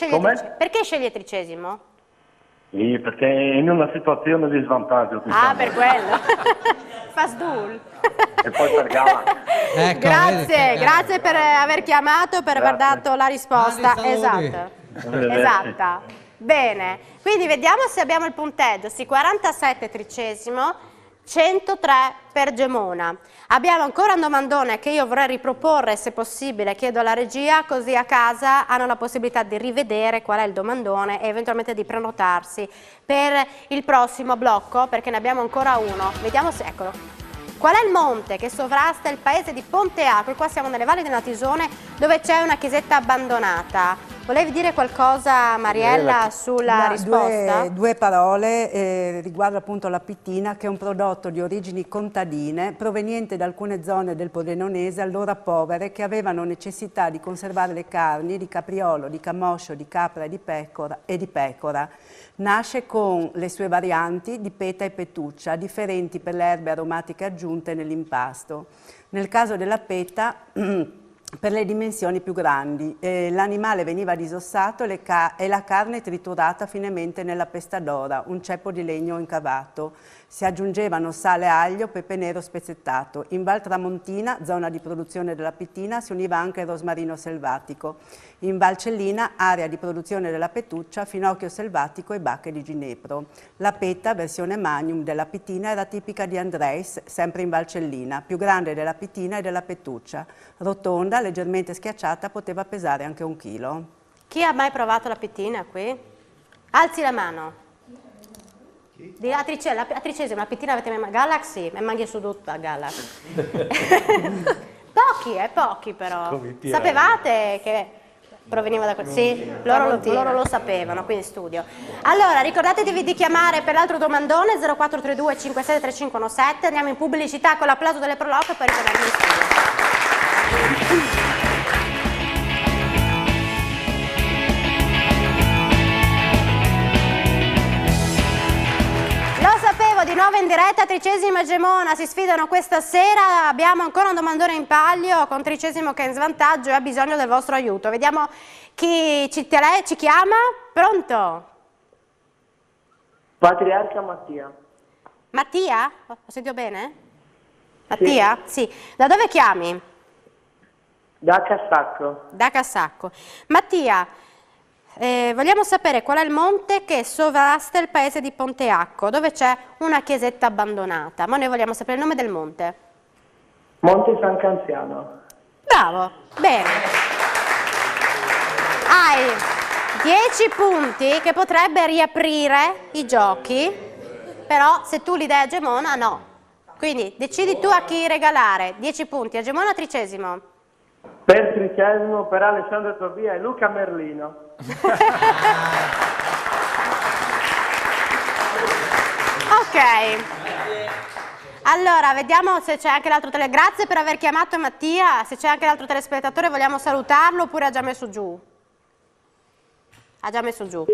sceglie Tricesimo? Sì, perché è in una situazione di svantaggio. Ah, per quello. Fasdul. E poi per gara. Ecco, Grazie per aver chiamato, per aver dato la risposta esatta. Bene, quindi vediamo se abbiamo il punteggio. Sì, 47 Tricesimo, 103 per Gemona. Abbiamo ancora un domandone che io vorrei riproporre, se possibile, chiedo alla regia, così a casa hanno la possibilità di rivedere qual è il domandone e eventualmente di prenotarsi per il prossimo blocco, perché ne abbiamo ancora uno. Vediamo se, eccolo. Qual è il monte che sovrasta il paese di Ponteacqua? Qua siamo nelle valli del Natisone, dove c'è una chiesetta abbandonata. Volevi dire qualcosa, Mariella, sulla risposta? Due parole riguardo appunto la pittina, che è un prodotto di origini contadine proveniente da alcune zone del Pordenonese allora povere, che avevano necessità di conservare le carni di capriolo, di camoscio, di capra e di pecora. Nasce con le sue varianti di peta e petuccia, differenti per le erbe aromatiche aggiunte nell'impasto. Nel caso della peta, per le dimensioni più grandi, l'animale veniva disossato e la carne triturata finemente nella pestadora, un ceppo di legno incavato. Si aggiungevano sale, aglio, pepe nero spezzettato. In Val Tramontina, zona di produzione della pittina, si univa anche il rosmarino selvatico. In Val Cellina, area di produzione della petuccia, finocchio selvatico e bacche di ginepro. La peta, versione magnum della pittina, era tipica di Andreis, sempre in Val Cellina, più grande della pittina e della petuccia. Rotonda, leggermente schiacciata, poteva pesare anche 1 chilo. Chi ha mai provato la pittina qui? Alzi la mano. A Tricesimo, la pittina avete mai... Galax sì, mi mangi su tutta Galax. Pochi però. Sapevate che proveniva da quel... Sì, loro lo sapevano, qui in studio. Allora, ricordatevi di chiamare per l'altro domandone 0432 573517. Andiamo in pubblicità con l'applauso delle Proloco e poi ritorniamo in studio. Di nuovo in diretta, Tricesimo e Gemona si sfidano questa sera. Abbiamo ancora un domandone in palio con Tricesimo che è in svantaggio e ha bisogno del vostro aiuto. Vediamo chi ci chiama. Pronto? Patriarca Mattia. Mattia? Ho sentito bene? Mattia? Sì. Da dove chiami? Da Cassacco. Da Cassacco. Mattia, vogliamo sapere qual è il monte che sovrasta il paese di Ponteacqua, dove c'è una chiesetta abbandonata. Ma noi vogliamo sapere il nome del monte. Monte San Canziano. Bravo, bene. Hai 10 punti che potrebbe riaprire i giochi, però se tu li dai a Gemona no. Quindi decidi tu a chi regalare 10 punti, a Gemona o a Tricesimo? Per Tricesimo, per Alessandro Tobia e Luca Merlino. Ok, allora vediamo se c'è anche l'altro Grazie per aver chiamato Mattia. Se c'è anche l'altro telespettatore vogliamo salutarlo oppure ha già messo giù? Ha già messo giù.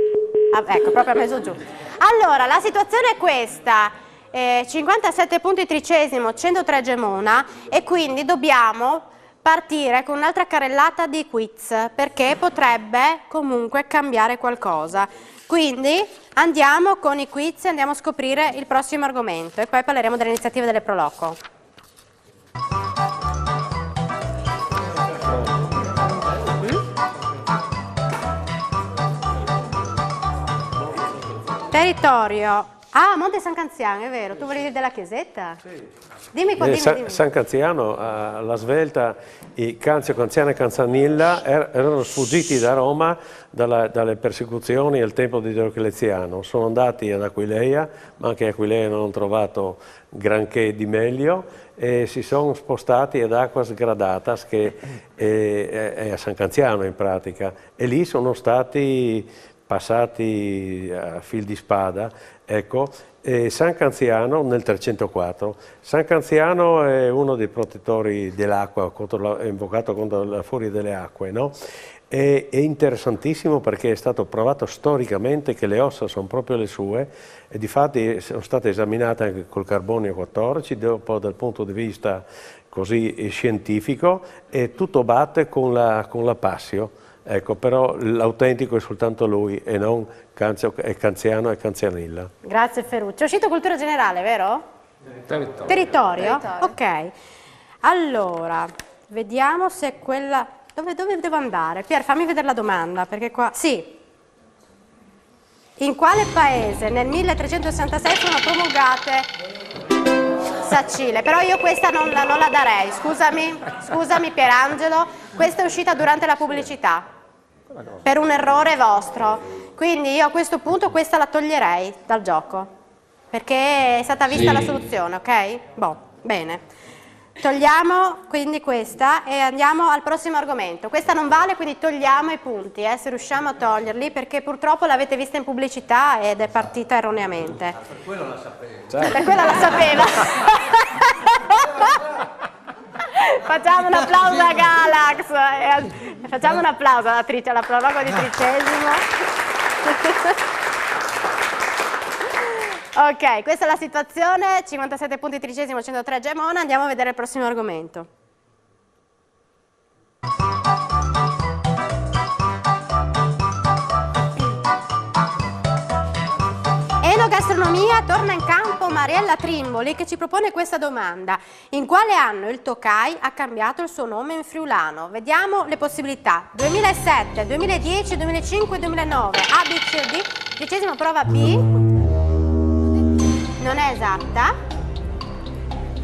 Ecco, proprio ha messo giù. Allora, la situazione è questa. 57 punti Tricesimo, 103 Gemona e quindi dobbiamo partire con un'altra carrellata di quiz, perché potrebbe comunque cambiare qualcosa. Quindi andiamo con i quiz e andiamo a scoprire il prossimo argomento e poi parleremo delle iniziative delle Proloco. Territorio. Ah, Monte San Canziano, è vero. Tu volevi dire della chiesetta? Sì. Dimmi. San Canziano, la Svelta, i Canzio, Canziano e Canzanilla erano sfuggiti da Roma dalle persecuzioni al tempo di Diocleziano. Sono andati ad Aquileia, ma anche Aquileia non hanno trovato granché di meglio e si sono spostati ad Aquas Gradatas, che è a San Canziano in pratica, e lì sono stati passati a fil di spada, ecco, San Canziano nel 304. San Canziano è uno dei protettori dell'acqua, è invocato contro la furia delle acque, no? È interessantissimo perché è stato provato storicamente che le ossa sono proprio le sue e difatti sono state esaminate anche col carbonio 14, dopo dal punto di vista così scientifico, e tutto batte con la Passio. Ecco, però l'autentico è soltanto lui e non Canziano e Canzianilla. Grazie Ferruccio. È uscito cultura generale, vero? Territorio. Territorio? Ok. Allora, vediamo se quella... Dove devo andare? Pier, fammi vedere la domanda, perché qua... Sì. In quale paese nel 1366 furono promulgate Sacile? Però io questa non la darei, scusami Pierangelo, questa è uscita durante la pubblicità, per un errore vostro. Quindi io a questo punto questa la toglierei dal gioco, perché è stata vista la soluzione, ok? Boh, bene. Togliamo quindi questa e andiamo al prossimo argomento. Questa non vale, quindi togliamo i punti, se riusciamo a toglierli, perché purtroppo l'avete vista in pubblicità ed è partita erroneamente. Per quello la sapevo. Per quello la sapeva. Facciamo un applauso a Galax. Facciamo un applauso alla prologo di Tricesimo. Ok, questa è la situazione, 57 punti Tricesimo, 103 Gemona, andiamo a vedere il prossimo argomento. Enogastronomia, torna in campo Mariella Trimboli che ci propone questa domanda. In quale anno il Tokai ha cambiato il suo nome in friulano? Vediamo le possibilità. 2007, 2010, 2005, 2009. A, B, C o D. Tricesimo prova B. Non è esatta.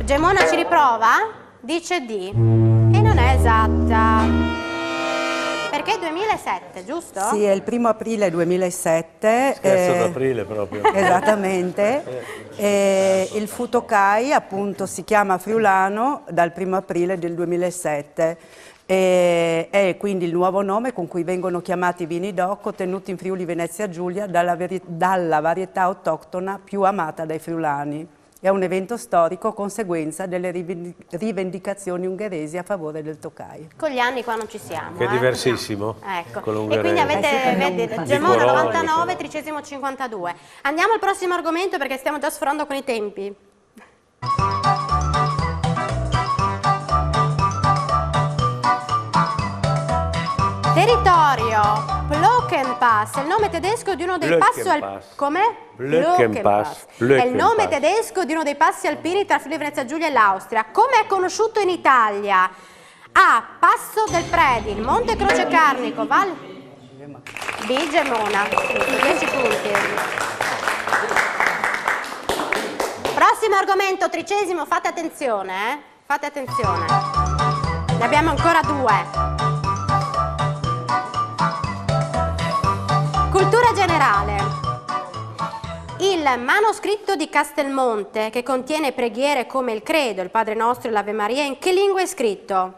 Gemona ci riprova? Dice D. E non è esatta. Perché 2007, giusto? Sì, è il 1° aprile 2007. Scherzo d'aprile proprio. Esattamente. Il Futokai appunto si chiama friulano dal 1° aprile del 2007. È quindi il nuovo nome con cui vengono chiamati i vini DOC ottenuti in Friuli Venezia Giulia dalla varietà autoctona più amata dai friulani. È un evento storico conseguenza delle rivendicazioni ungheresi a favore del Tokai. Con gli anni qua non ci siamo. Che è diversissimo. Ecco. Con E quindi avete, vedi, Gemona colori, 99, Tricesimo 52. Andiamo al prossimo argomento perché stiamo già sforando con i tempi. Territorio, Plöckenpass, è il nome tedesco di uno dei passi Come? Plöckenpass. È il nome tedesco di uno dei passi alpini tra Friuli Venezia Giulia e l'Austria. Come è conosciuto in Italia? A. Passo del Predi, il Monte Croce Carnico, B. Gemona, 10 punti. Prossimo argomento, Tricesimo, fate attenzione, fate attenzione. Ne abbiamo ancora 2. Cultura generale. Il manoscritto di Castelmonte, che contiene preghiere come il Credo, il Padre Nostro e l'Ave Maria, in che lingua è scritto?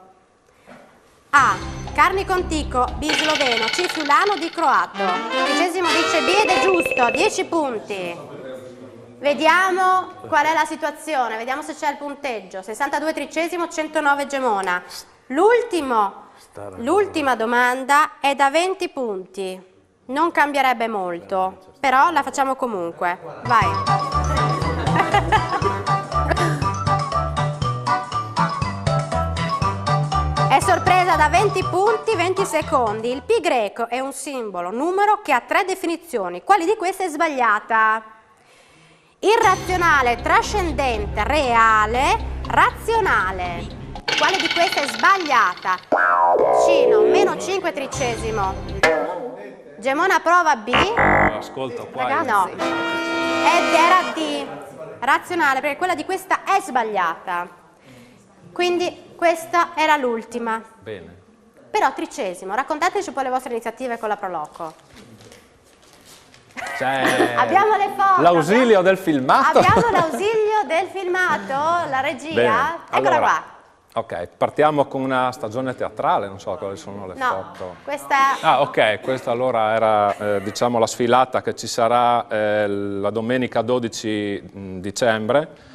A. Carnico antico, B. Sloveno, C. Friulano, D. Croato. Tricesimo dice B ed è giusto, 10 punti. Vediamo qual è la situazione, vediamo se c'è il punteggio. 62 Tricesimo, 109 Gemona. L'ultima domanda è da 20 punti. Non cambierebbe molto, però la facciamo comunque. Vai. È sorpresa da 20 punti, 20 secondi. Il pi greco è un simbolo, numero che ha 3 definizioni. Quali di queste è sbagliata? Irrazionale, trascendente, reale, razionale. Quale di queste è sbagliata? Cino, meno 5 Tricesimo. Gemona prova B. Ascolta qua. No. Ed era D. Razionale, perché quella di questa è sbagliata. Quindi questa era l'ultima. Bene. Però Tricesimo, raccontateci un po' le vostre iniziative con la Proloco. Abbiamo le foto. L'ausilio del filmato. Abbiamo l'ausilio del filmato, la regia. Bene. Eccola Allora, qua. Ok, partiamo con una stagione teatrale, non so quali sono le foto. Questa... Ah, ok, questa allora era diciamo la sfilata che ci sarà la domenica 12 dicembre.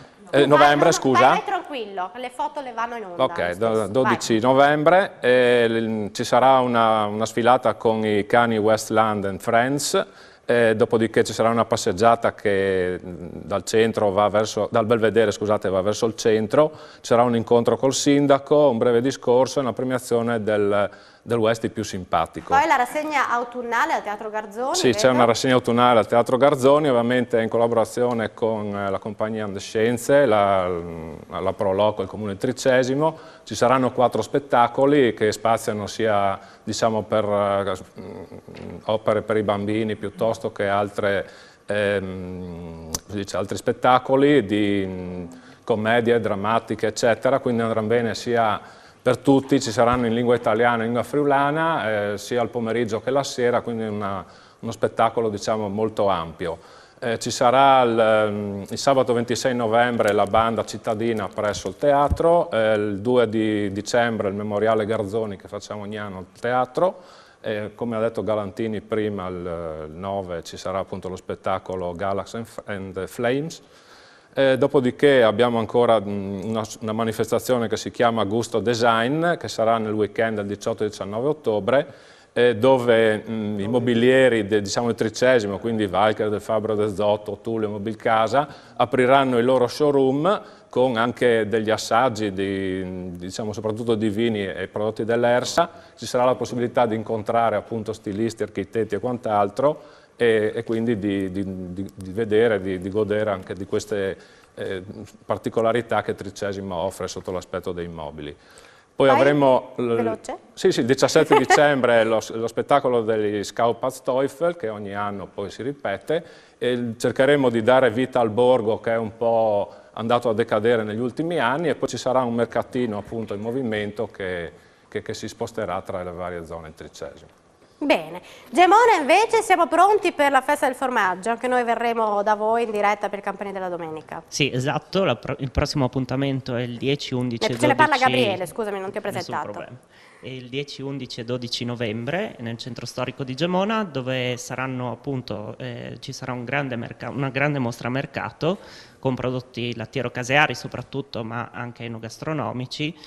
Novembre, scusa. Vai tranquillo, le foto le vanno in onda. Ok, 12 novembre ci sarà una sfilata con i cani Westland and Friends, dopodiché ci sarà una passeggiata che dal Belvedere, scusate, va verso il centro, ci sarà un incontro col sindaco, un breve discorso e una premiazione del West più simpatico. Poi la rassegna autunnale al Teatro Garzoni. Sì, c'è una rassegna autunnale al Teatro Garzoni, ovviamente in collaborazione con la compagnia Andescienze, la Proloco e il Comune Tricesimo. Ci saranno 4 spettacoli che spaziano sia diciamo, per opere per i bambini piuttosto che altri spettacoli di commedie, drammatiche, eccetera, quindi andranno bene sia per tutti, ci saranno in lingua italiana e in lingua friulana, sia al pomeriggio che la sera, quindi uno spettacolo diciamo, molto ampio. Ci sarà il sabato 26 novembre la banda cittadina presso il teatro, il 2 di dicembre il memoriale Garzoni che facciamo ogni anno al teatro, come ha detto Galantini prima, il 9 ci sarà appunto lo spettacolo Galaxy and Flames. Dopodiché abbiamo ancora una manifestazione che si chiama Gusto Design, che sarà nel weekend del 18-19 ottobre, dove i mobilieri diciamo, del Tricesimo, quindi Valkyr, del Fabbro del Zotto, Tullio, Mobilcasa, apriranno i loro showroom con anche degli assaggi, diciamo, soprattutto di vini e prodotti dell'ERSA. Ci sarà la possibilità di incontrare appunto stilisti, architetti e quant'altro, e quindi di vedere, di godere anche di queste particolarità che Tricesimo offre sotto l'aspetto dei mobili. Poi avremo il 17 dicembre lo spettacolo degli Schauplatz-Teufel, che ogni anno poi si ripete, e cercheremo di dare vita al borgo che è un po' andato a decadere negli ultimi anni, e poi ci sarà un mercatino appunto in movimento che si sposterà tra le varie zone del Tricesimo. Bene, Gemona invece siamo pronti per la festa del formaggio, anche noi verremo da voi in diretta per il Campani della Domenica. Sì, esatto, il prossimo appuntamento è il 10, 11 e 12... Ce ne parla Gabriele, scusami, non ti ho presentato. Nessun problema. È il 10, 11 e 12 novembre nel centro storico di Gemona, dove saranno appunto, ci sarà una grande mostra mercato con prodotti lattiero-caseari soprattutto, ma anche enogastronomici.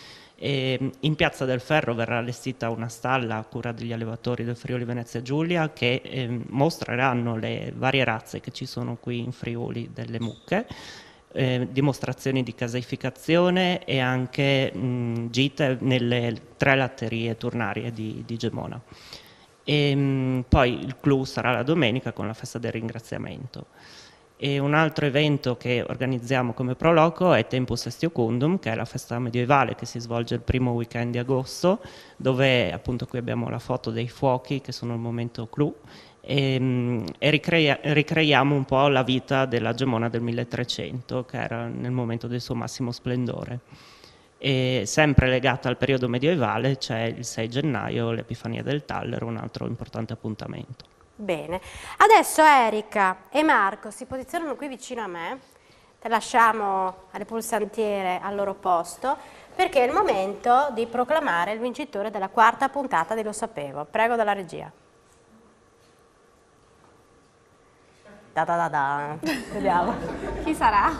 In Piazza del Ferro verrà allestita una stalla a cura degli allevatori del Friuli Venezia Giulia che mostreranno le varie razze che ci sono qui in Friuli delle mucche, dimostrazioni di caseificazione e anche gite nelle 3 latterie turnarie di Gemona. Poi il clou sarà la domenica con la festa del ringraziamento. E un altro evento che organizziamo come Proloco è Tempus Estiocundum, che è la festa medievale che si svolge il primo weekend di agosto, dove appunto qui abbiamo la foto dei fuochi che sono il momento clou, e ricreiamo un po' la vita della Gemona del 1300, che era nel momento del suo massimo splendore. E sempre legata al periodo medievale c'è il 6 gennaio, l'Epifania del Tallero, un altro importante appuntamento. Bene, adesso Erika e Marco si posizionano qui vicino a me, lasciamo alle pulsantiere al loro posto, perché è il momento di proclamare il vincitore della 4ª puntata di Lo Sapevo. Prego dalla regia. Da da da da. Vediamo. Chi sarà?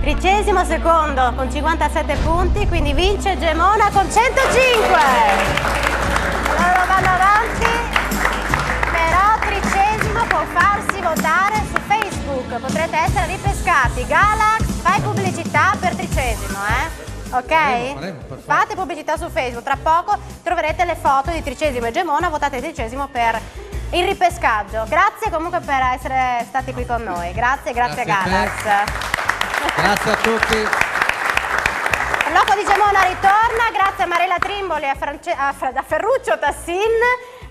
Tricesimo secondo con 57 punti, quindi vince Gemona con 105. Allora vanno avanti, però Tricesimo può farsi votare su Facebook, potrete essere ripescati. Galax, fai pubblicità per Tricesimo, ok? Fate pubblicità su Facebook, tra poco troverete le foto di Tricesimo e Gemona, votate Tricesimo per il ripescaggio. Grazie comunque per essere stati qui con noi, grazie a Galax. Grazie a tutti. Il Loco di Gemona ritorna, grazie a Marella Trimboli e a Ferruccio Tassin,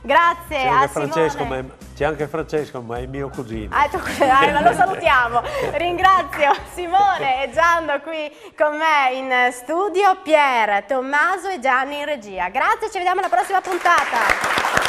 grazie a Simone. C'è anche Francesco, ma è mio cugino. Ma lo salutiamo. Ringrazio Simone e Giando qui con me in studio, Pier, Tommaso e Gianni in regia. Grazie, ci vediamo alla prossima puntata.